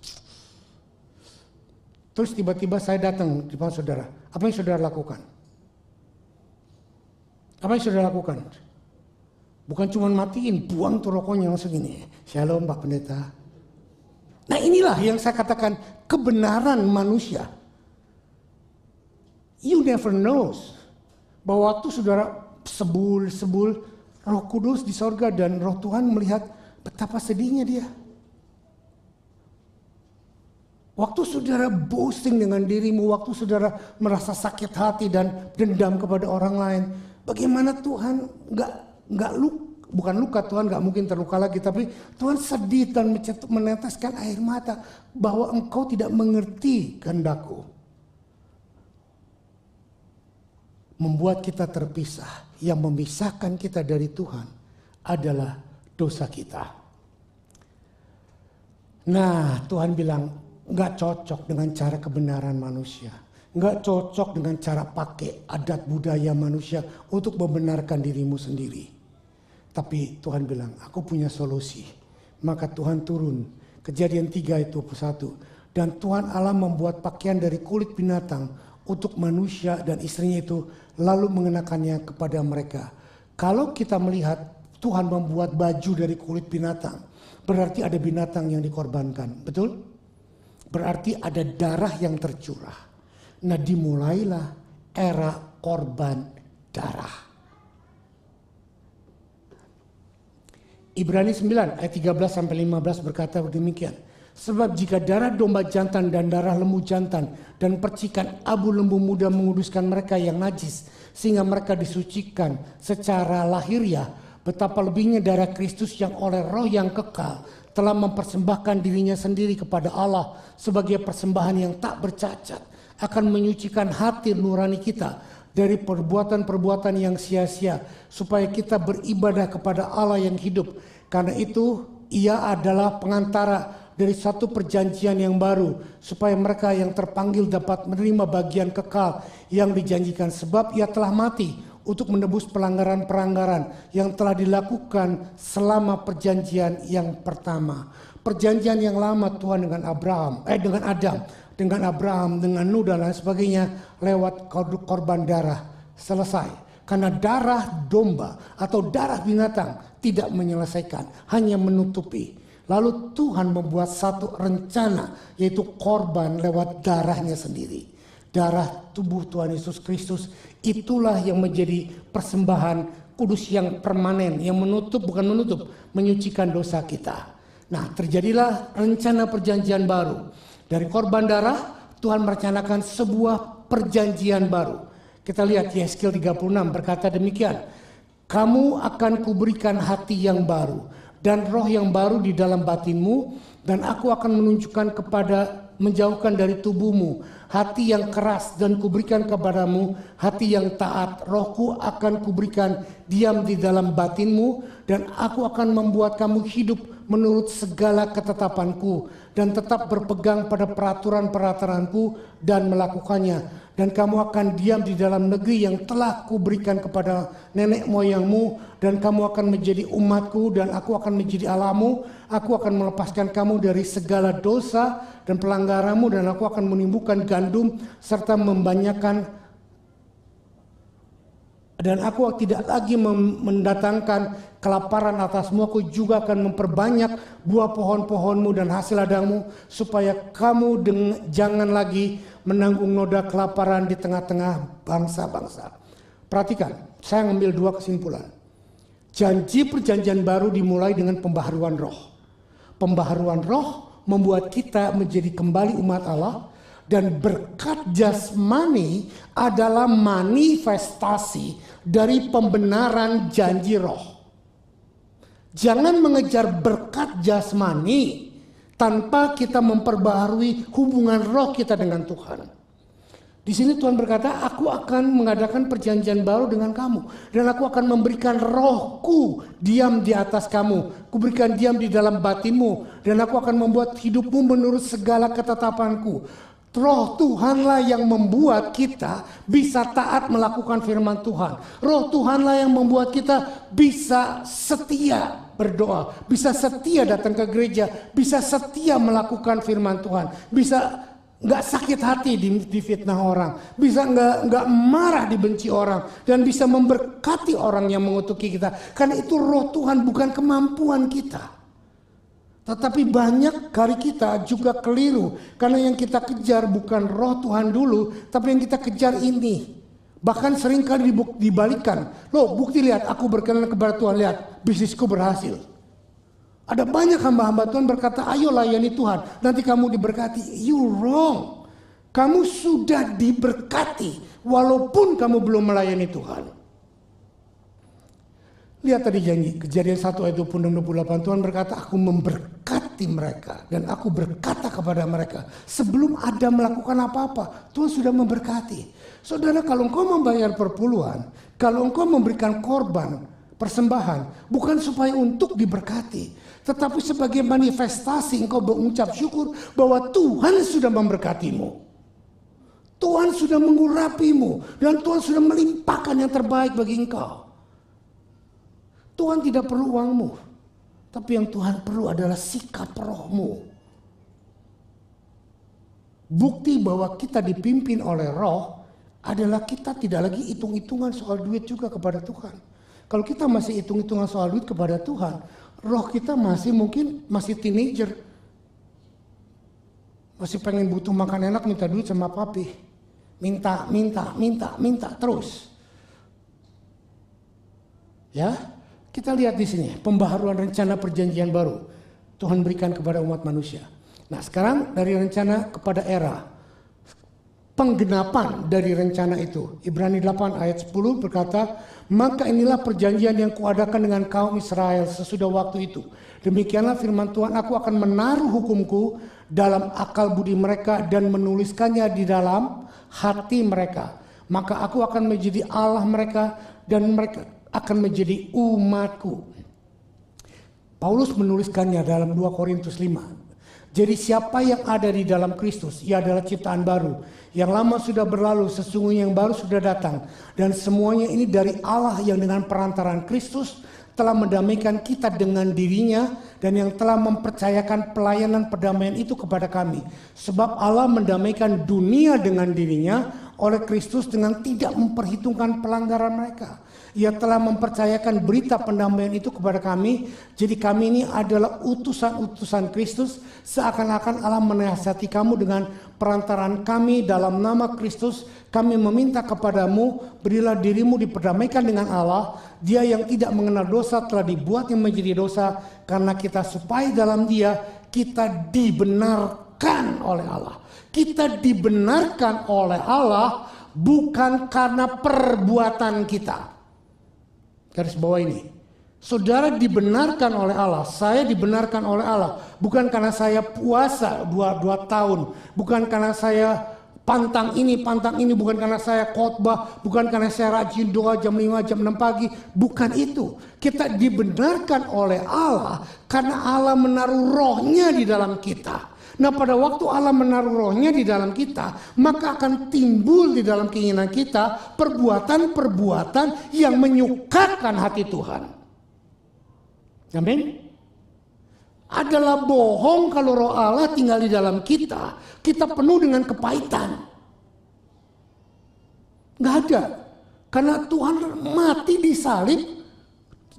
Terus tiba-tiba saya datang di depan saudara. Apa yang saudara lakukan? Apa yang saudara lakukan? Bukan cuma matiin, buang tuh rokoknya langsung gini. Shalom Pak Pendeta. Nah inilah yang saya katakan kebenaran manusia. You never knows. Bahwa waktu saudara sebul Roh Kudus di sorga dan Roh Tuhan melihat betapa sedihnya dia. Waktu saudara boasting dengan dirimu, waktu saudara merasa sakit hati dan dendam kepada orang lain, bagaimana Tuhan bukan luka, Tuhan nggak mungkin terluka lagi, tapi Tuhan sedih dan meneteskan air mata bahwa engkau tidak mengerti kehendakku. Membuat kita terpisah. Yang memisahkan kita dari Tuhan adalah dosa kita. Nah, Tuhan bilang nggak cocok dengan cara kebenaran manusia, nggak cocok dengan cara pakai adat budaya manusia untuk membenarkan dirimu sendiri. Tapi Tuhan bilang, aku punya solusi. Maka Tuhan turun. Kejadian 3 ayat 21. Dan Tuhan Allah membuat pakaian dari kulit binatang untuk manusia dan istrinya itu, lalu mengenakannya kepada mereka. Kalau kita melihat Tuhan membuat baju dari kulit binatang, berarti ada binatang yang dikorbankan. Betul? Berarti ada darah yang tercurah. Nah, dimulailah era korban darah. Ibrani 9 ayat 13-15 berkata demikian. Sebab jika darah domba jantan dan darah lembu jantan dan percikan abu lembu muda menguduskan mereka yang najis, sehingga mereka disucikan secara lahiriah, betapa lebihnya darah Kristus yang oleh roh yang kekal telah mempersembahkan dirinya sendiri kepada Allah sebagai persembahan yang tak bercacat, akan menyucikan hati nurani kita dari perbuatan-perbuatan yang sia-sia, supaya kita beribadah kepada Allah yang hidup. Karena itu ia adalah pengantara dari satu perjanjian yang baru, supaya mereka yang terpanggil dapat menerima bagian kekal yang dijanjikan. Sebab ia telah mati untuk menebus pelanggaran-pelanggaran yang telah dilakukan selama perjanjian yang pertama. Perjanjian yang lama Tuhan dengan dengan Adam, dengan Abraham, dengan Nuh dan lain sebagainya lewat korban darah selesai. Karena darah domba atau darah binatang tidak menyelesaikan, hanya menutupi. Lalu Tuhan membuat satu rencana, yaitu korban lewat darahnya sendiri. Darah tubuh Tuhan Yesus Kristus itulah yang menjadi persembahan kudus yang permanen, yang menyucikan dosa kita. Nah, terjadilah rencana perjanjian baru. Dari korban darah, Tuhan merencanakan sebuah perjanjian baru. Kita lihat Yesaya 36 berkata demikian. Kamu akan kuberikan hati yang baru dan roh yang baru di dalam batinmu, dan aku akan menjauhkan dari tubuhmu hati yang keras, dan kuberikan kepadamu hati yang taat. Rohku akan kuberikan diam di dalam batinmu, dan aku akan membuat kamu hidup menurut segala ketetapanku, dan tetap berpegang pada peraturan-peraturanku dan melakukannya. Dan kamu akan diam di dalam negeri yang telah kuberikan kepada nenek moyangmu, dan kamu akan menjadi umatku, dan aku akan menjadi Allahmu. Aku akan melepaskan kamu dari segala dosa dan pelanggaranmu, dan aku akan menumbuhkan gandum serta membanyakkan. Dan aku tidak lagi mendatangkan kelaparan atasmu. Aku juga akan memperbanyak buah pohon-pohonmu dan hasil ladangmu, supaya kamu jangan lagi menanggung noda kelaparan di tengah-tengah bangsa-bangsa. Perhatikan, saya ngambil dua kesimpulan. Janji perjanjian baru dimulai dengan pembaharuan roh. Pembaharuan roh membuat kita menjadi kembali umat Allah. Dan berkat jasmani adalah manifestasi dari pembenaran janji roh. Jangan mengejar berkat jasmani tanpa kita memperbaharui hubungan roh kita dengan Tuhan. Di sini Tuhan berkata, aku akan mengadakan perjanjian baru dengan kamu, dan aku akan memberikan rohku diam di atas kamu. Kuberikan diam di dalam batinmu, dan aku akan membuat hidupmu menurut segala ketetapanku. Roh Tuhanlah yang membuat kita bisa taat melakukan firman Tuhan. Roh Tuhanlah yang membuat kita bisa setia berdoa, bisa setia datang ke gereja, bisa setia melakukan firman Tuhan, bisa nggak sakit hati di fitnah orang, bisa nggak marah dibenci orang, dan bisa memberkati orang yang mengutuki kita. Karena itu roh Tuhan, bukan kemampuan kita. Tetapi banyak dari kita juga keliru. Karena yang kita kejar bukan roh Tuhan dulu, tapi yang kita kejar ini. Bahkan seringkali dibalikan. Loh, bukti lihat, aku berkenan kepada Tuhan, lihat bisnisku berhasil. Ada banyak hamba-hamba Tuhan berkata, ayo layani Tuhan, nanti kamu diberkati. You wrong. Kamu sudah diberkati, walaupun kamu belum melayani Tuhan. Lihat tadi janji, Kejadian 1 ayat 26-28, Tuhan berkata, aku memberkati mereka, dan aku berkata kepada mereka, sebelum ada melakukan apa-apa, Tuhan sudah memberkati. Saudara, kalau engkau membayar perpuluhan, kalau engkau memberikan korban, persembahan, bukan supaya untuk diberkati, tetapi sebagai manifestasi engkau mengucap syukur bahwa Tuhan sudah memberkatimu. Tuhan sudah mengurapimu dan Tuhan sudah melimpahkan yang terbaik bagi engkau. Tuhan tidak perlu uangmu, tapi yang Tuhan perlu adalah sikap rohmu. Bukti bahwa kita dipimpin oleh roh adalah kita tidak lagi hitung-hitungan soal duit juga kepada Tuhan. Kalau kita masih hitung-hitungan soal duit kepada Tuhan, roh kita masih teenager. Masih pengen butuh makan enak, minta duit sama papi. Minta terus. Ya, kita lihat di sini pembaharuan rencana perjanjian baru Tuhan berikan kepada umat manusia. Nah, sekarang dari rencana kepada era penggenapan dari rencana itu. Ibrani 8 ayat 10 berkata, maka inilah perjanjian yang kuadakan dengan kaum Israel sesudah waktu itu. Demikianlah firman Tuhan, aku akan menaruh hukumku dalam akal budi mereka dan menuliskannya di dalam hati mereka. Maka aku akan menjadi Allah mereka dan mereka akan menjadi umatku. Paulus menuliskannya dalam 2 Korintus 5. Jadi siapa yang ada di dalam Kristus, ia adalah ciptaan baru. Yang lama sudah berlalu, sesungguhnya yang baru sudah datang. Dan semuanya ini dari Allah yang dengan perantaraan Kristus telah mendamaikan kita dengan dirinya dan yang telah mempercayakan pelayanan perdamaian itu kepada kami. Sebab Allah mendamaikan dunia dengan dirinya oleh Kristus dengan tidak memperhitungkan pelanggaran mereka. Ia telah mempercayakan berita pendamaian itu kepada kami. Jadi kami ini adalah utusan-utusan Kristus. Seakan-akan Allah menasihati kamu dengan perantaraan kami dalam nama Kristus. Kami meminta kepadamu, berilah dirimu diperdamaikan dengan Allah. Dia yang tidak mengenal dosa telah dibuatnya menjadi dosa. Karena kita supaya dalam dia kita dibenarkan oleh Allah. Kita dibenarkan oleh Allah bukan karena perbuatan kita. Garis bawah ini, saudara dibenarkan oleh Allah, saya dibenarkan oleh Allah, bukan karena saya puasa 2 tahun, bukan karena saya pantang ini, bukan karena saya khotbah, bukan karena saya rajin doa jam 5, jam 6 pagi, bukan itu. Kita dibenarkan oleh Allah karena Allah menaruh rohnya di dalam kita. Nah, pada waktu Allah menaruh rohnya di dalam kita, maka akan timbul di dalam keinginan kita perbuatan-perbuatan yang menyukakan hati Tuhan. Amin. Adalah bohong kalau roh Allah tinggal di dalam kita penuh dengan kepahitan. Gak ada. Karena Tuhan mati di salib.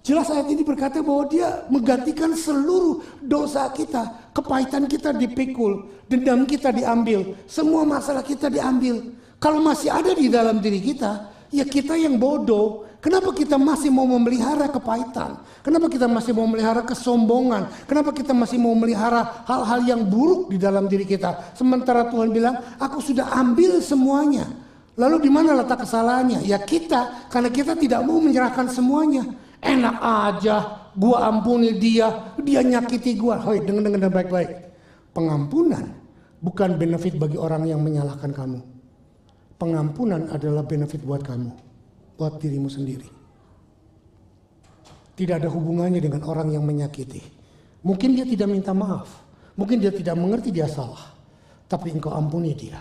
Jelas ayat ini berkata bahwa dia menggantikan seluruh dosa kita. Kepahitan kita dipikul, dendam kita diambil, semua masalah kita diambil. Kalau masih ada di dalam diri kita, ya kita yang bodoh. Kenapa kita masih mau memelihara kepahitan? Kenapa kita masih mau memelihara kesombongan? Kenapa kita masih mau memelihara hal-hal yang buruk di dalam diri kita? Sementara Tuhan bilang, aku sudah ambil semuanya. Lalu di mana letak kesalahannya? Ya kita, karena kita tidak mau menyerahkan semuanya. Enak aja, gua ampuni dia nyakiti gua. Hoi, dengar baik-baik. Pengampunan bukan benefit bagi orang yang menyalahkan kamu. Pengampunan adalah benefit buat kamu, buat dirimu sendiri. Tidak ada hubungannya dengan orang yang menyakiti. Mungkin dia tidak minta maaf, mungkin dia tidak mengerti dia salah, tapi engkau ampuni dia.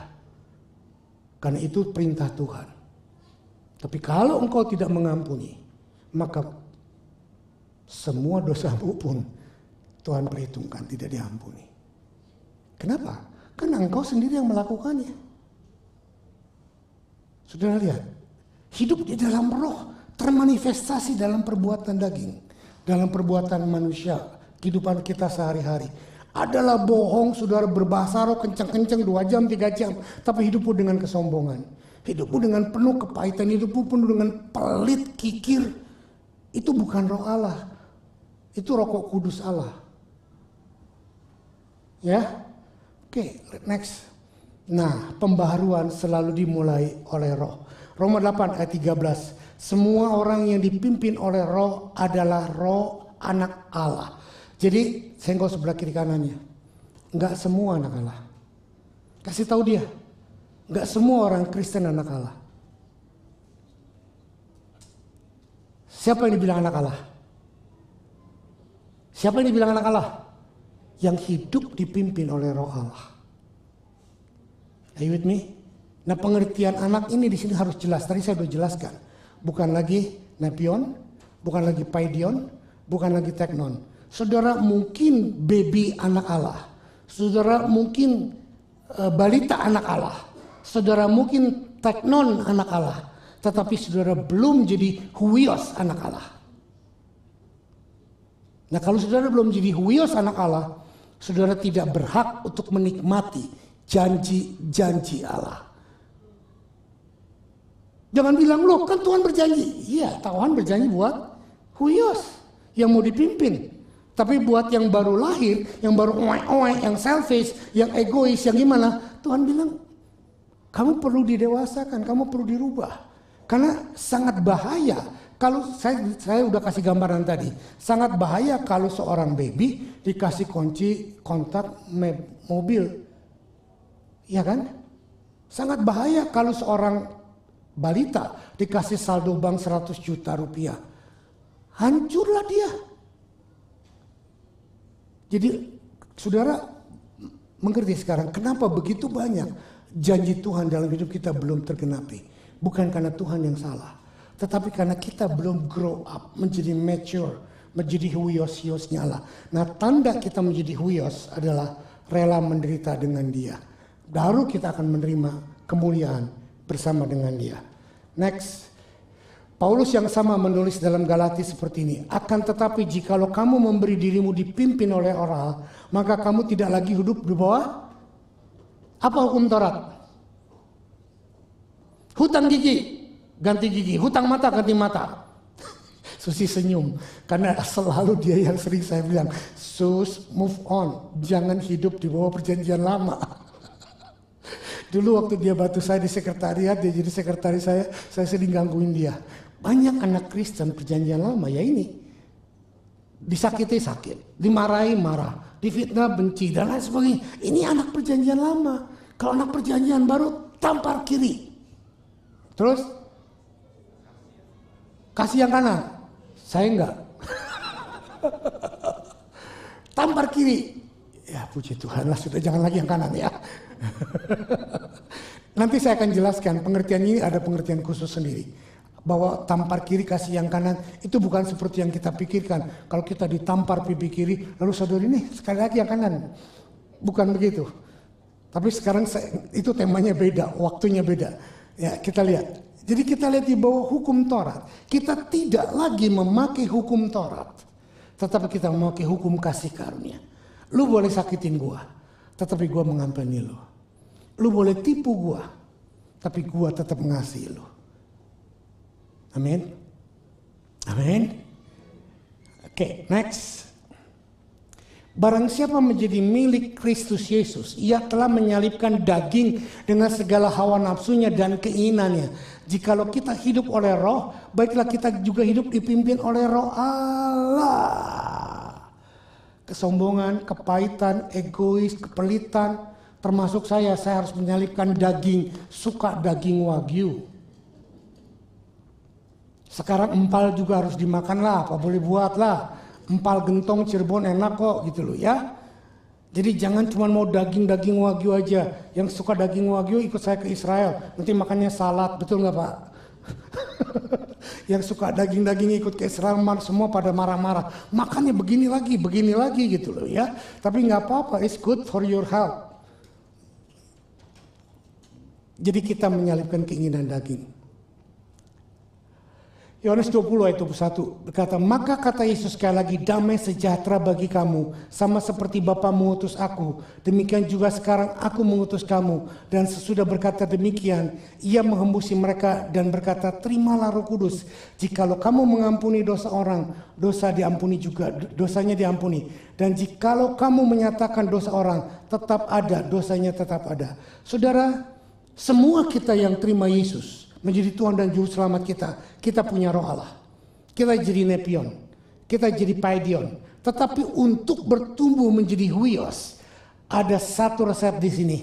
Karena itu perintah Tuhan. Tapi kalau engkau tidak mengampuni, maka semua dosamu pun Tuhan perhitungkan tidak diampuni. Kenapa? Karena engkau sendiri yang melakukannya. Saudara lihat, hidup di dalam roh termanifestasi dalam perbuatan daging, dalam perbuatan manusia, kehidupan kita sehari-hari. Adalah bohong, saudara, berbahasa roh kencang-kencang 2 jam, 3 jam, tapi hidupmu dengan kesombongan. Hidupmu dengan penuh kepahitan, hidupmu penuh dengan pelit, kikir. Itu bukan roh Allah. Itu roh Kudus Allah. Ya. Oke, next. Nah, pembaharuan selalu dimulai oleh Roh. Roma 8 ayat 13. Semua orang yang dipimpin oleh Roh adalah roh anak Allah. Jadi, senggol sebelah kiri kanannya. Enggak semua anak Allah. Kasih tahu dia. Enggak semua orang Kristen anak Allah. Siapa yang dibilang anak Allah? Siapa yang dibilang anak Allah? Yang hidup dipimpin oleh Roh Allah. Are you with me? Nah, pengertian anak ini di sini harus jelas. Tadi saya sudah jelaskan. Bukan lagi nepion, bukan lagi paidion, bukan lagi teknon. Saudara mungkin baby anak Allah. Saudara mungkin balita anak Allah. Saudara mungkin teknon anak Allah. Tetapi saudara belum jadi huios anak Allah. Nah, kalau saudara belum jadi huios anak Allah, saudara tidak berhak untuk menikmati janji-janji Allah. Jangan bilang, loh kan Tuhan berjanji. Iya, Tuhan berjanji buat huios yang mau dipimpin. Tapi buat yang baru lahir, yang baru oe-oe, yang selfish, yang egois, yang gimana, Tuhan bilang, kamu perlu didewasakan, kamu perlu dirubah. Karena sangat bahaya. Kalau saya udah kasih gambaran tadi, sangat bahaya kalau seorang baby dikasih kunci kontak mobil. Iya kan? Sangat bahaya kalau seorang balita dikasih saldo bank 100 juta rupiah. Hancurlah dia. Jadi saudara mengerti sekarang kenapa begitu banyak janji Tuhan dalam hidup kita belum tergenapi. Bukan karena Tuhan yang salah. Tetapi karena kita belum grow up, menjadi mature, menjadi huios-hiosnya Allah. Nah, tanda kita menjadi huios adalah rela menderita dengan dia. Baru kita akan menerima kemuliaan bersama dengan dia. Next. Paulus yang sama menulis dalam Galati seperti ini. Akan tetapi jikalau kamu memberi dirimu dipimpin oleh orang, maka kamu tidak lagi hidup di bawah apa hukum Taurat? Hutang gigi, ganti gigi. Hutang mata, ganti mata. Susi senyum. Karena selalu dia yang sering saya bilang, Sus, move on. Jangan hidup di bawah perjanjian lama. Dulu waktu dia bantu saya di sekretariat, dia jadi sekretaris saya sering gangguin dia. Banyak anak Kristen perjanjian lama ya ini. Disakiti sakit, dimarahi marah, difitnah benci, dan lain sebagainya. Ini anak perjanjian lama. Kalau anak perjanjian baru, tampar kiri. Terus kasih yang kanan, saya enggak. Tampar kiri, ya puji Tuhan lah sudah jangan lagi yang kanan ya. Nanti saya akan jelaskan pengertian ini ada pengertian khusus sendiri. Bahwa tampar kiri kasih yang kanan itu bukan seperti yang kita pikirkan. Kalau kita ditampar pipi kiri lalu saudara ini sekali lagi yang kanan. Bukan begitu. Tapi sekarang itu temanya beda, waktunya beda. Ya, kita lihat. Jadi kita lihat di bawah hukum Taurat. Kita tidak lagi memakai hukum Taurat. Tetapi kita memakai hukum kasih karunia. Lu boleh sakitin gua. Tetapi gua mengampuni lu. Lu boleh tipu gua. Tapi gua tetap mengasihi lu. Amin. Amin. Oke, next. Barang siapa menjadi milik Kristus Yesus, ia telah menyalibkan daging dengan segala hawa nafsunya dan keinginannya. Jikalau kita hidup oleh Roh, baiklah kita juga hidup dipimpin oleh Roh Allah. Kesombongan, kepahitan, egois, kepelitan, termasuk saya harus menyalibkan daging, suka daging wagyu. Sekarang empal juga harus dimakan lah, apa boleh buat lah. Empal gentong Cirebon enak kok gitu loh ya. Jadi jangan cuma mau daging-daging wagyu aja. Yang suka daging wagyu ikut saya ke Israel. Nanti makannya salad, betul nggak Pak? Yang suka daging-daging ikut ke Israel semua pada marah-marah. Makannya begini lagi gitu loh ya. Tapi nggak apa-apa, it's good for your health. Jadi kita menyalibkan keinginan daging. Yohanes 20 ayat 21 berkata, maka kata Yesus sekali lagi, damai sejahtera bagi kamu, sama seperti Bapa mengutus aku, demikian juga sekarang aku mengutus kamu. Dan sesudah berkata demikian, ia menghembusi mereka dan berkata, terimalah Roh Kudus. Jikalau kamu mengampuni dosa orang, dosa diampuni juga, dosanya diampuni. Dan jikalau kamu menyatakan dosa orang, tetap ada, dosanya tetap ada. Saudara, semua kita yang terima Yesus menjadi Tuhan dan Juru Selamat kita punya Roh Allah. Kita jadi nepion, kita jadi paidion. Tetapi untuk bertumbuh menjadi huios, ada satu resep di sini,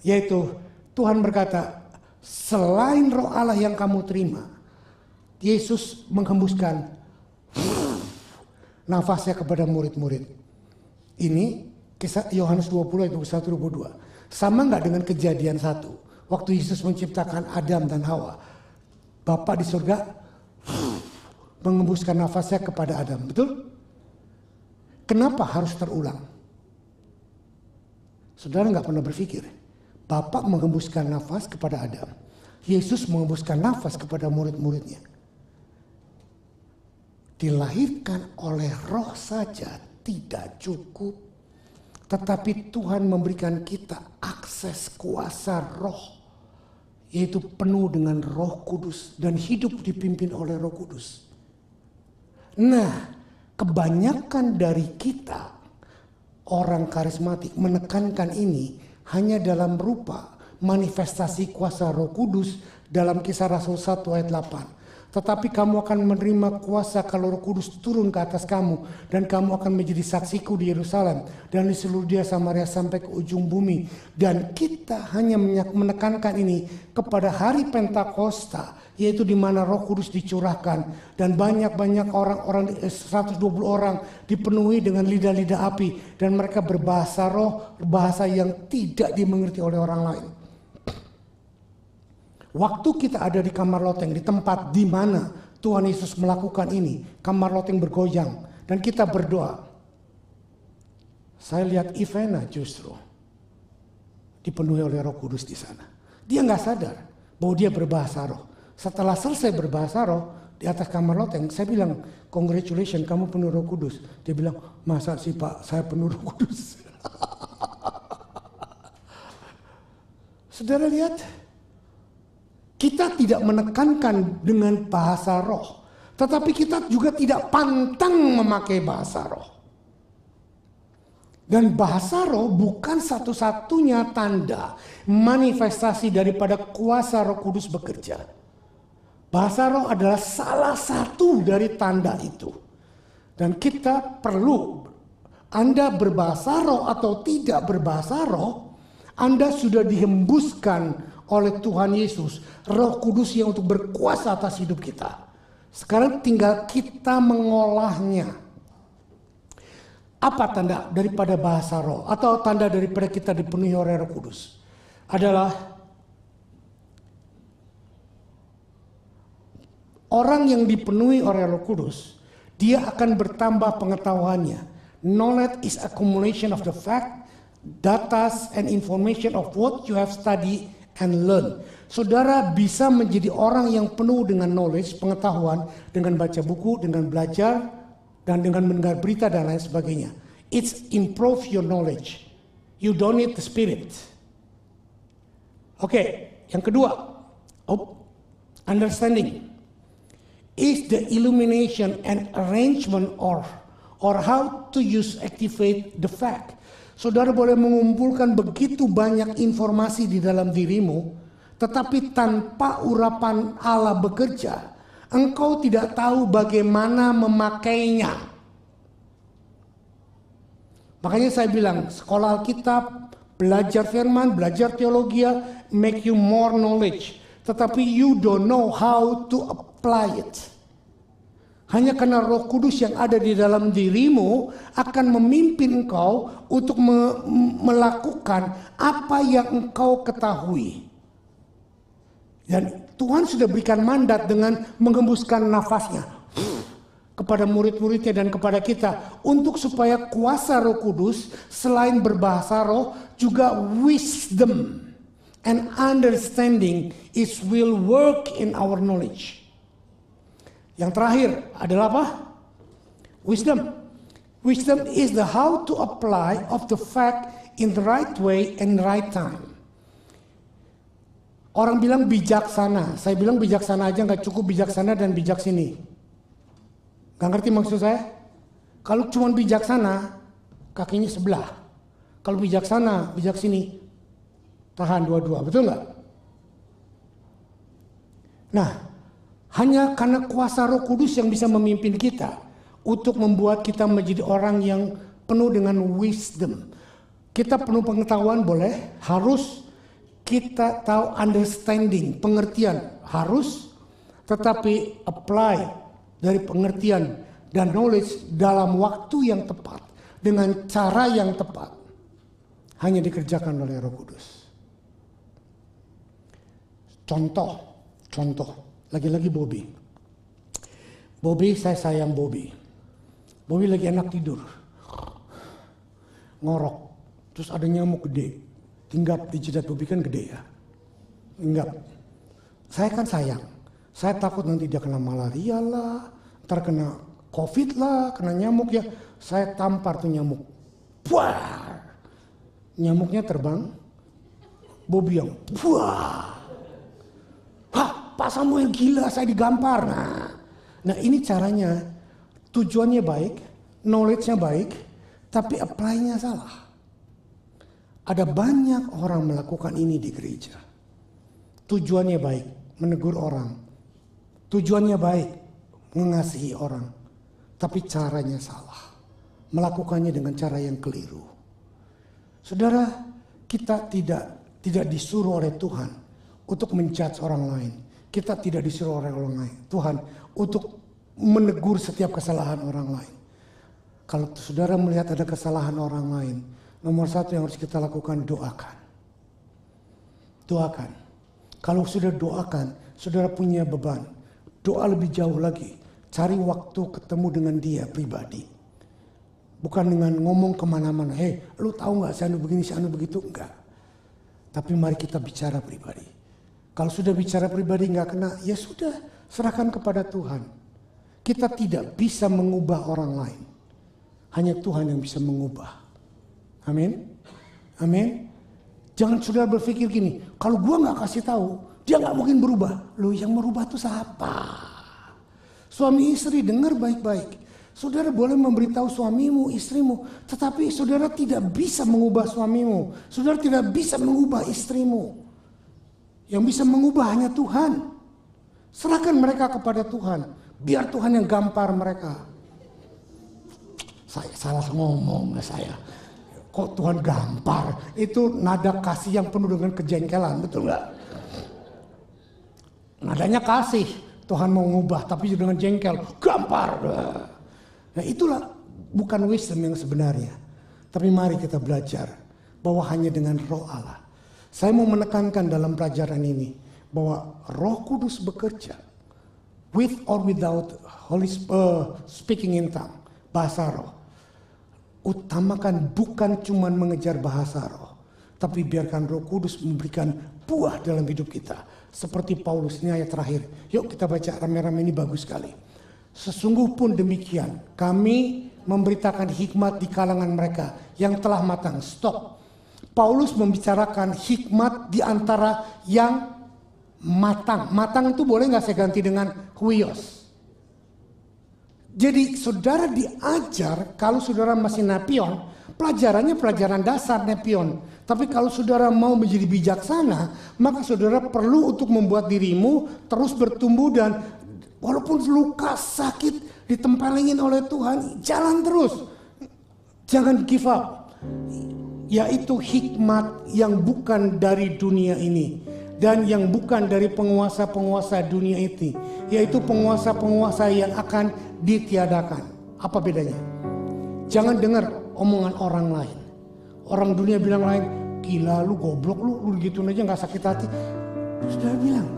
yaitu Tuhan berkata, selain Roh Allah yang kamu terima, Yesus menghembuskan nafasnya kepada murid-murid. Ini kisah Yohanes 20 ayat 21-22. Sama nggak dengan Kejadian 1? Waktu Yesus menciptakan Adam dan Hawa, Bapa di surga menghembuskan nafasnya kepada Adam, betul? Kenapa harus terulang? Saudara nggak pernah berpikir, Bapa menghembuskan nafas kepada Adam, Yesus menghembuskan nafas kepada murid-muridnya. Dilahirkan oleh Roh saja tidak cukup, tetapi Tuhan memberikan kita akses kuasa Roh, yaitu penuh dengan Roh Kudus dan hidup dipimpin oleh Roh Kudus. Nah, kebanyakan dari kita orang karismatik menekankan ini hanya dalam rupa manifestasi kuasa Roh Kudus dalam Kisah Rasul 1 ayat 8. Tetapi kamu akan menerima kuasa kalau Roh Kudus turun ke atas kamu, dan kamu akan menjadi saksiku di Yerusalem dan di seluruh Yudea Samaria sampai ke ujung bumi. Dan kita hanya menekankan ini kepada hari Pentakosta, yaitu di mana Roh Kudus dicurahkan dan banyak-banyak orang 120 orang dipenuhi dengan lidah-lidah api, dan mereka berbahasa roh, bahasa yang tidak dimengerti oleh orang lain. Waktu kita ada di kamar loteng, di tempat di mana Tuhan Yesus melakukan ini, kamar loteng bergoyang dan kita berdoa. Saya lihat Ivana justru dipenuhi oleh Roh Kudus di sana. Dia nggak sadar bahwa dia berbahasa roh. Setelah selesai berbahasa roh di atas kamar loteng, saya bilang, congratulations, kamu penuh Roh Kudus. Dia bilang, masa sih Pak, saya penuh Roh Kudus. Saudara lihat, kita tidak menekankan dengan bahasa roh, tetapi kita juga tidak pantang memakai bahasa roh. Dan bahasa roh bukan satu-satunya tanda manifestasi daripada kuasa Roh Kudus bekerja. Bahasa roh adalah salah satu dari tanda itu. Dan kita perlu, Anda berbahasa roh atau tidak berbahasa roh, Anda sudah dihembuskan oleh Tuhan Yesus, Roh Kudus yang untuk berkuasa atas hidup kita. Sekarang tinggal kita mengolahnya. Apa tanda daripada bahasa roh atau tanda daripada kita dipenuhi oleh Roh Kudus? Adalah orang yang dipenuhi oleh Roh Kudus, dia akan bertambah pengetahuannya. Knowledge is accumulation of the fact, data and information of what you have studied and learn. Saudara bisa menjadi orang yang penuh dengan knowledge, pengetahuan, dengan baca buku, dengan belajar, dan dengan mendengar berita dan lain sebagainya. It's improve your knowledge. You don't need the spirit. Oke, yang kedua, understanding is the illumination and arrangement or how to use activate the fact. Saudara boleh mengumpulkan begitu banyak informasi di dalam dirimu, tetapi tanpa urapan Allah bekerja, engkau tidak tahu bagaimana memakainya. Makanya saya bilang, sekolah Alkitab, belajar firman, belajar teologi, make you more knowledge. Tetapi you don't know how to apply it. Hanya karena Roh Kudus yang ada di dalam dirimu akan memimpin engkau untuk melakukan apa yang engkau ketahui. Dan Tuhan sudah berikan mandat dengan menghembuskan nafasnya kepada murid-muridnya dan kepada kita, untuk supaya kuasa Roh Kudus selain berbahasa roh juga wisdom and understanding is will work in our knowledge. Yang terakhir adalah apa? Wisdom. Wisdom is the how to apply of the fact in the right way and right time. Orang bilang bijaksana. Saya bilang bijaksana aja nggak cukup, bijaksana dan bijak sini. Gak ngerti maksud saya? Kalau cuma bijaksana, kakinya sebelah. Kalau bijaksana, bijak sini. Tahan dua-dua, betul nggak? Nah, hanya karena kuasa Roh Kudus yang bisa memimpin kita untuk membuat kita menjadi orang yang penuh dengan wisdom. Kita penuh pengetahuan boleh, harus. Kita tahu understanding, pengertian harus, tetapi apply dari pengertian dan knowledge dalam waktu yang tepat, dengan cara yang tepat, hanya dikerjakan oleh Roh Kudus. Contoh, lagi-lagi Bobby. Saya sayang Bobby. Bobby lagi enak tidur, ngorok, terus ada nyamuk gede. Hinggap di jidat Bobby, kan gede ya. Hinggap. Saya kan sayang. Saya takut nanti dia kena malaria lah, ntar kena COVID lah, kena nyamuk ya. Saya tampar tuh nyamuk. Wah, nyamuknya terbang. Bobby yang wah. Hah, Pak Samuel gila, saya digampar. Nah ini caranya. Tujuannya baik, knowledge-nya baik, tapi apply-nya salah. Ada banyak orang melakukan ini di gereja. Tujuannya baik, menegur orang. Tujuannya baik, mengasihi orang. Tapi caranya salah. Melakukannya dengan cara yang keliru. Saudara, kita tidak disuruh oleh Tuhan untuk menjudge orang lain. Kita tidak disuruh oleh orang lain. Tuhan untuk menegur setiap kesalahan orang lain. Kalau saudara melihat ada kesalahan orang lain, nomor satu yang harus kita lakukan, doakan. Doakan. Kalau sudah doakan, saudara punya beban. Doa lebih jauh lagi. Cari waktu ketemu dengan dia pribadi. Bukan dengan ngomong kemana-mana. Lu tahu gak saya begini, saya begitu? Enggak. Tapi mari kita bicara pribadi. Kalau sudah bicara pribadi gak kena, ya sudah. Serahkan kepada Tuhan. Kita tidak bisa mengubah orang lain. Hanya Tuhan yang bisa mengubah. Amin. Amin. Jangan saudara berpikir gini, kalau gua nggak kasih tahu, dia nggak mungkin berubah. Loh, yang merubah itu siapa? Suami istri, dengar baik-baik. Saudara boleh memberitahu suamimu, istrimu, tetapi saudara tidak bisa mengubah suamimu. Saudara tidak bisa mengubah istrimu. Yang bisa mengubah hanya Tuhan. Serahkan mereka kepada Tuhan. Biar Tuhan yang gampar mereka. Saya salah ngomong saya. Kok Tuhan gampar? Itu nada kasih yang penuh dengan kejengkelan, betul nggak? Nadanya kasih, Tuhan mau ngubah tapi dengan jengkel, gampar. Nah itulah bukan wisdom yang sebenarnya. Tapi mari kita belajar bahwa hanya dengan Roh Allah. Saya mau menekankan dalam pelajaran ini bahwa Roh Kudus bekerja with or without speaking in tongue, bahasa roh. Utamakan bukan cuma mengejar bahasa roh, tapi biarkan Roh Kudus memberikan buah dalam hidup kita. Seperti Paulus, ini ayat terakhir. Yuk kita baca rame-rame, ini bagus sekali. Sesungguh pun demikian, kami memberitakan hikmat di kalangan mereka yang telah matang. Stop. Paulus membicarakan hikmat di antara yang matang. Matang itu boleh nggak saya ganti dengan huios? Jadi saudara diajar, kalau saudara masih nepion, pelajarannya pelajaran dasar nepion. Tapi kalau saudara mau menjadi bijaksana, maka saudara perlu untuk membuat dirimu terus bertumbuh dan walaupun luka, sakit, ditempelengin oleh Tuhan, jalan terus. Jangan give up. Yaitu hikmat yang bukan dari dunia ini. Dan yang bukan dari penguasa-penguasa dunia itu. Yaitu penguasa-penguasa yang akan ditiadakan. Apa bedanya? Jangan dengar omongan orang lain. Orang dunia bilang lain, gila lu, goblok lu gituin aja gak sakit hati. Saudara bilang,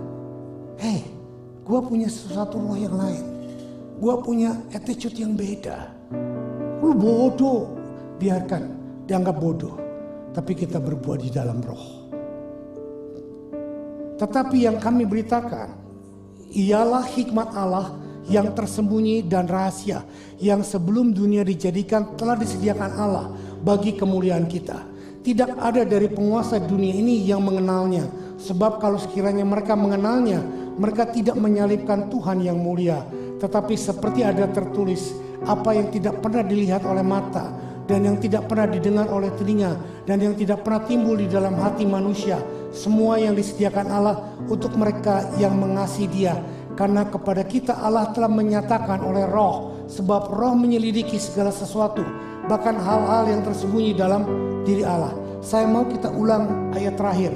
hey, gue punya sesuatu roh yang lain. Gue punya attitude yang beda. Lu bodoh, biarkan dianggap bodoh. Tapi kita berbuat di dalam roh. Tetapi yang kami beritakan ialah hikmat Allah yang tersembunyi dan rahasia yang sebelum dunia dijadikan telah disediakan Allah bagi kemuliaan kita. Tidak ada dari penguasa dunia ini yang mengenalnya, sebab kalau sekiranya mereka mengenalnya, mereka tidak menyalibkan Tuhan yang mulia. Tetapi seperti ada tertulis, apa yang tidak pernah dilihat oleh mata, dan yang tidak pernah didengar oleh telinga, dan yang tidak pernah timbul di dalam hati manusia, semua yang disediakan Allah untuk mereka yang mengasihi Dia. Karena kepada kita Allah telah menyatakan oleh Roh, sebab Roh menyelidiki segala sesuatu, bahkan hal-hal yang tersembunyi dalam diri Allah. Saya mau kita ulang ayat terakhir.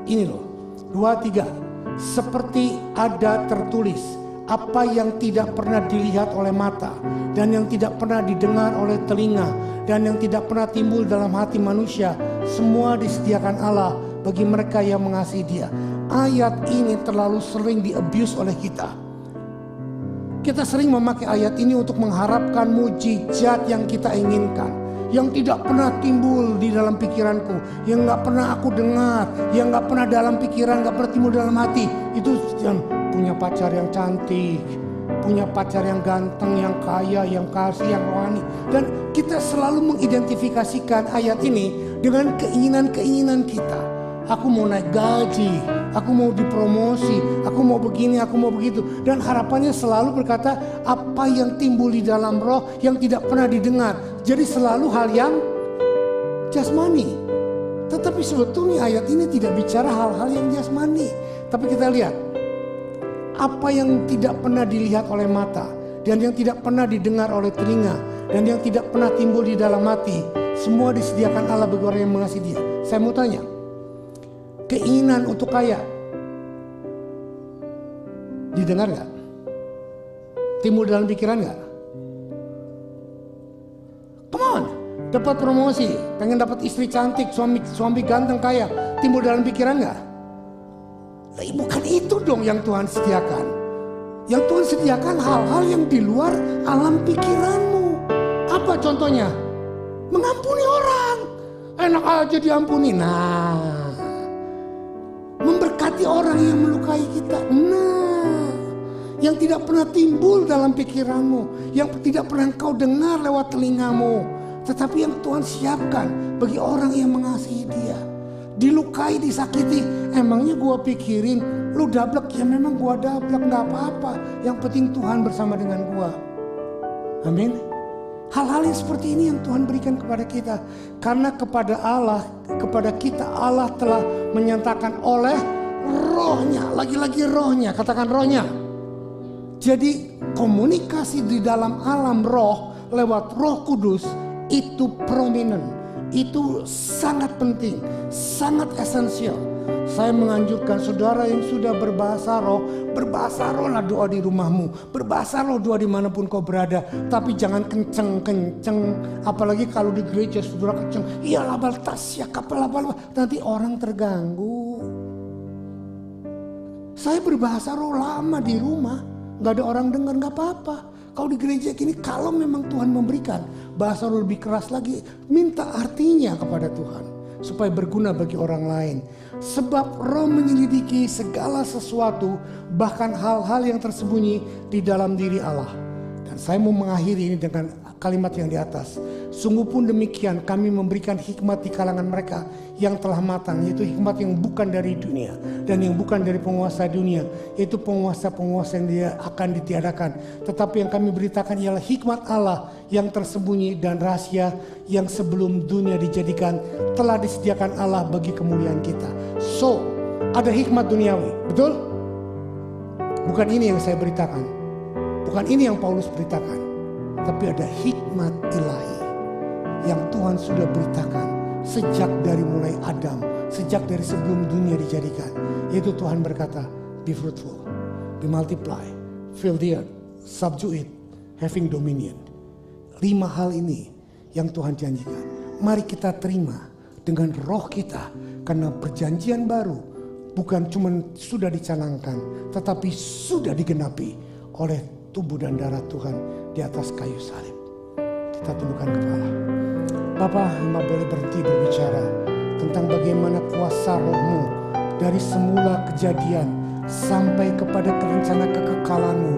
Ini loh, 2, 3. Seperti ada tertulis, apa yang tidak pernah dilihat oleh mata, dan yang tidak pernah didengar oleh telinga, dan yang tidak pernah timbul dalam hati manusia, semua disediakan Allah bagi mereka yang mengasihi Dia. Ayat ini terlalu sering di-abuse oleh kita. Kita sering memakai ayat ini untuk mengharapkan mujizat yang kita inginkan, yang tidak pernah timbul di dalam pikiranku, yang gak pernah aku dengar, yang gak pernah dalam pikiran, gak pernah timbul dalam hati. Itu yang punya pacar yang cantik, punya pacar yang ganteng, yang kaya, yang kasih, yang rohani. Dan kita selalu mengidentifikasikan ayat ini dengan keinginan-keinginan kita. Aku mau naik gaji, aku mau dipromosi, aku mau begini, aku mau begitu. Dan harapannya selalu berkata apa yang timbul di dalam roh yang tidak pernah didengar. Jadi selalu hal yang jasmani. Tetapi sebetulnya ayat ini tidak bicara hal-hal yang jasmani. Tapi kita lihat, apa yang tidak pernah dilihat oleh mata, dan yang tidak pernah didengar oleh telinga, dan yang tidak pernah timbul di dalam hati, semua disediakan Allah bagi orang yang mengasihi Dia. Saya mau tanya, keinginan untuk kaya didengar gak? Timbul dalam pikiran gak? Come on, dapat promosi, pengen dapat istri cantik, suami ganteng kaya, timbul dalam pikiran gak? Bukan itu dong yang Tuhan sediakan. Yang Tuhan sediakan hal-hal yang di luar alam pikiranmu. Apa contohnya? Mengampuni orang. Enak aja diampuni. Nah, memberkati orang yang melukai kita. Nah, yang tidak pernah timbul dalam pikiranmu, yang tidak pernah engkau dengar lewat telingamu, tetapi yang Tuhan siapkan bagi orang yang mengasihi Dia. Dilukai, disakiti, emangnya gua pikirin lu dablek, ya memang gua dablek, gak apa-apa. Yang penting Tuhan bersama dengan gua. Amin. Hal-hal yang seperti ini yang Tuhan berikan kepada kita. Karena kepada Allah, kepada kita Allah telah menyatakan oleh rohnya. Lagi-lagi rohnya, katakan rohnya. Jadi komunikasi di dalam alam roh lewat Roh Kudus itu prominent. Itu sangat penting, sangat esensial. Saya menganjurkan saudara yang sudah berbahasa rohlah doa di rumahmu. Berbahasa roh doa dimanapun kau berada. Tapi jangan kenceng-kenceng. Apalagi kalau di gereja saudara kenceng. Iyalah baltas ya kapal. Nanti orang terganggu. Saya berbahasa roh lama di rumah. Gak ada orang dengar, gak apa-apa. Kalau di gereja gini, kalau memang Tuhan memberikan bahasa roh lebih keras lagi, minta artinya kepada Tuhan supaya berguna bagi orang lain. Sebab roh menyelidiki segala sesuatu, bahkan hal-hal yang tersembunyi di dalam diri Allah. Dan saya mau mengakhiri ini dengan kalimat yang di atas. Sungguh pun demikian kami memberikan hikmat di kalangan mereka yang telah matang, yaitu hikmat yang bukan dari dunia dan yang bukan dari penguasa dunia, yaitu penguasa-penguasa yang dia akan ditiadakan. Tetapi yang kami beritakan ialah hikmat Allah yang tersembunyi dan rahasia yang sebelum dunia dijadikan telah disediakan Allah bagi kemuliaan kita. So, ada hikmat duniawi, betul? Bukan ini yang saya beritakan, bukan ini yang Paulus beritakan, tapi ada hikmat ilahi yang Tuhan sudah beritakan sejak dari mulai Adam, sejak dari sebelum dunia dijadikan. Yaitu Tuhan berkata, be fruitful, be multiply, fill the earth, subdue it, having dominion. 5 hal ini yang Tuhan janjikan. Mari kita terima dengan roh kita, karena perjanjian baru bukan cuma sudah dicanangkan, tetapi sudah digenapi oleh tubuh dan darah Tuhan di atas kayu salib. Kita tundukkan kepala. Bapa, hamba boleh berhenti berbicara tentang bagaimana kuasa roh-Mu dari semula kejadian sampai kepada rencana kekekalan-Mu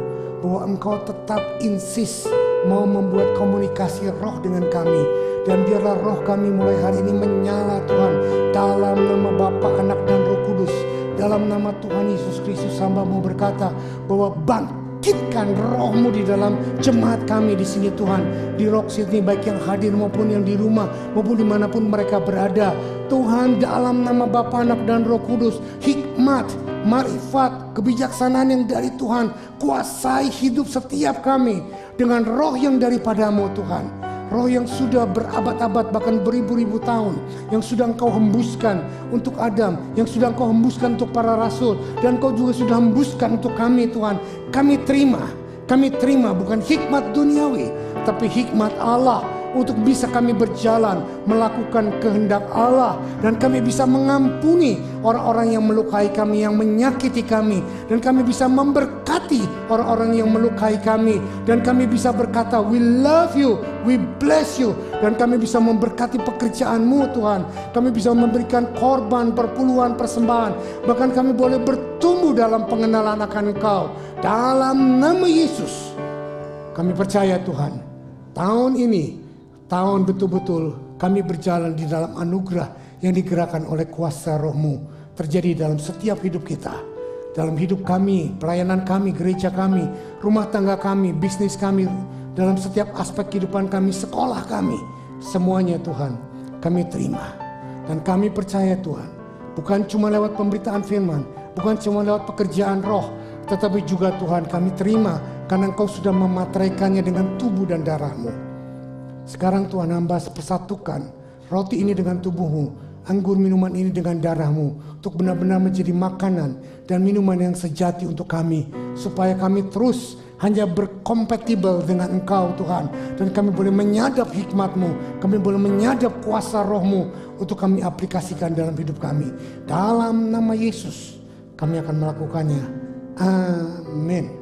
bahwa Engkau tetap insist mau membuat komunikasi roh dengan kami. Dan biarlah roh kami mulai hari ini menyala Tuhan, dalam nama Bapa, Anak dan Roh Kudus. Dalam nama Tuhan Yesus Kristus, hamba-Mu berkata bahwa bangkitkan roh-Mu di dalam jemaat kami di sini Tuhan. Di Rock City, baik yang hadir maupun yang di rumah, maupun dimanapun mereka berada. Tuhan, dalam nama Bapa, Anak dan Roh Kudus, hikmat, marifat, kebijaksanaan yang dari Tuhan, kuasai hidup setiap kami dengan roh yang daripada-Mu Tuhan. Roh yang sudah berabad-abad bahkan beribu-ribu tahun, yang sudah Engkau hembuskan untuk Adam, yang sudah Engkau hembuskan untuk para rasul, dan Engkau juga sudah hembuskan untuk kami Tuhan. Kami terima bukan hikmat duniawi, tapi hikmat Allah untuk bisa kami berjalan melakukan kehendak Allah, dan kami bisa mengampuni orang-orang yang melukai kami, yang menyakiti kami, dan kami bisa memberkati orang-orang yang melukai kami, dan kami bisa berkata we love you, we bless you, dan kami bisa memberkati pekerjaan-Mu Tuhan. Kami bisa memberikan korban, perpuluhan, persembahan, bahkan kami boleh bertumbuh dalam pengenalan akan Engkau. Dalam nama Yesus kami percaya Tuhan, tahun ini tahun betul-betul kami berjalan di dalam anugerah yang digerakkan oleh kuasa Roh-Mu terjadi dalam setiap hidup kita. Dalam hidup kami, pelayanan kami, gereja kami, rumah tangga kami, bisnis kami, dalam setiap aspek kehidupan kami, sekolah kami. Semuanya Tuhan kami terima. Dan kami percaya Tuhan, bukan cuma lewat pemberitaan firman, bukan cuma lewat pekerjaan roh, tetapi juga Tuhan kami terima karena Engkau sudah memateraikannya dengan tubuh dan darah-Mu. Sekarang Tuhan, hamba persatukan roti ini dengan tubuh-Mu, anggur minuman ini dengan darah-Mu, untuk benar-benar menjadi makanan dan minuman yang sejati untuk kami, supaya kami terus hanya berkompatibel dengan Engkau Tuhan, dan kami boleh menyadap hikmat-Mu, kami boleh menyadap kuasa Roh-Mu untuk kami aplikasikan dalam hidup kami. Dalam nama Yesus kami akan melakukannya. Amin.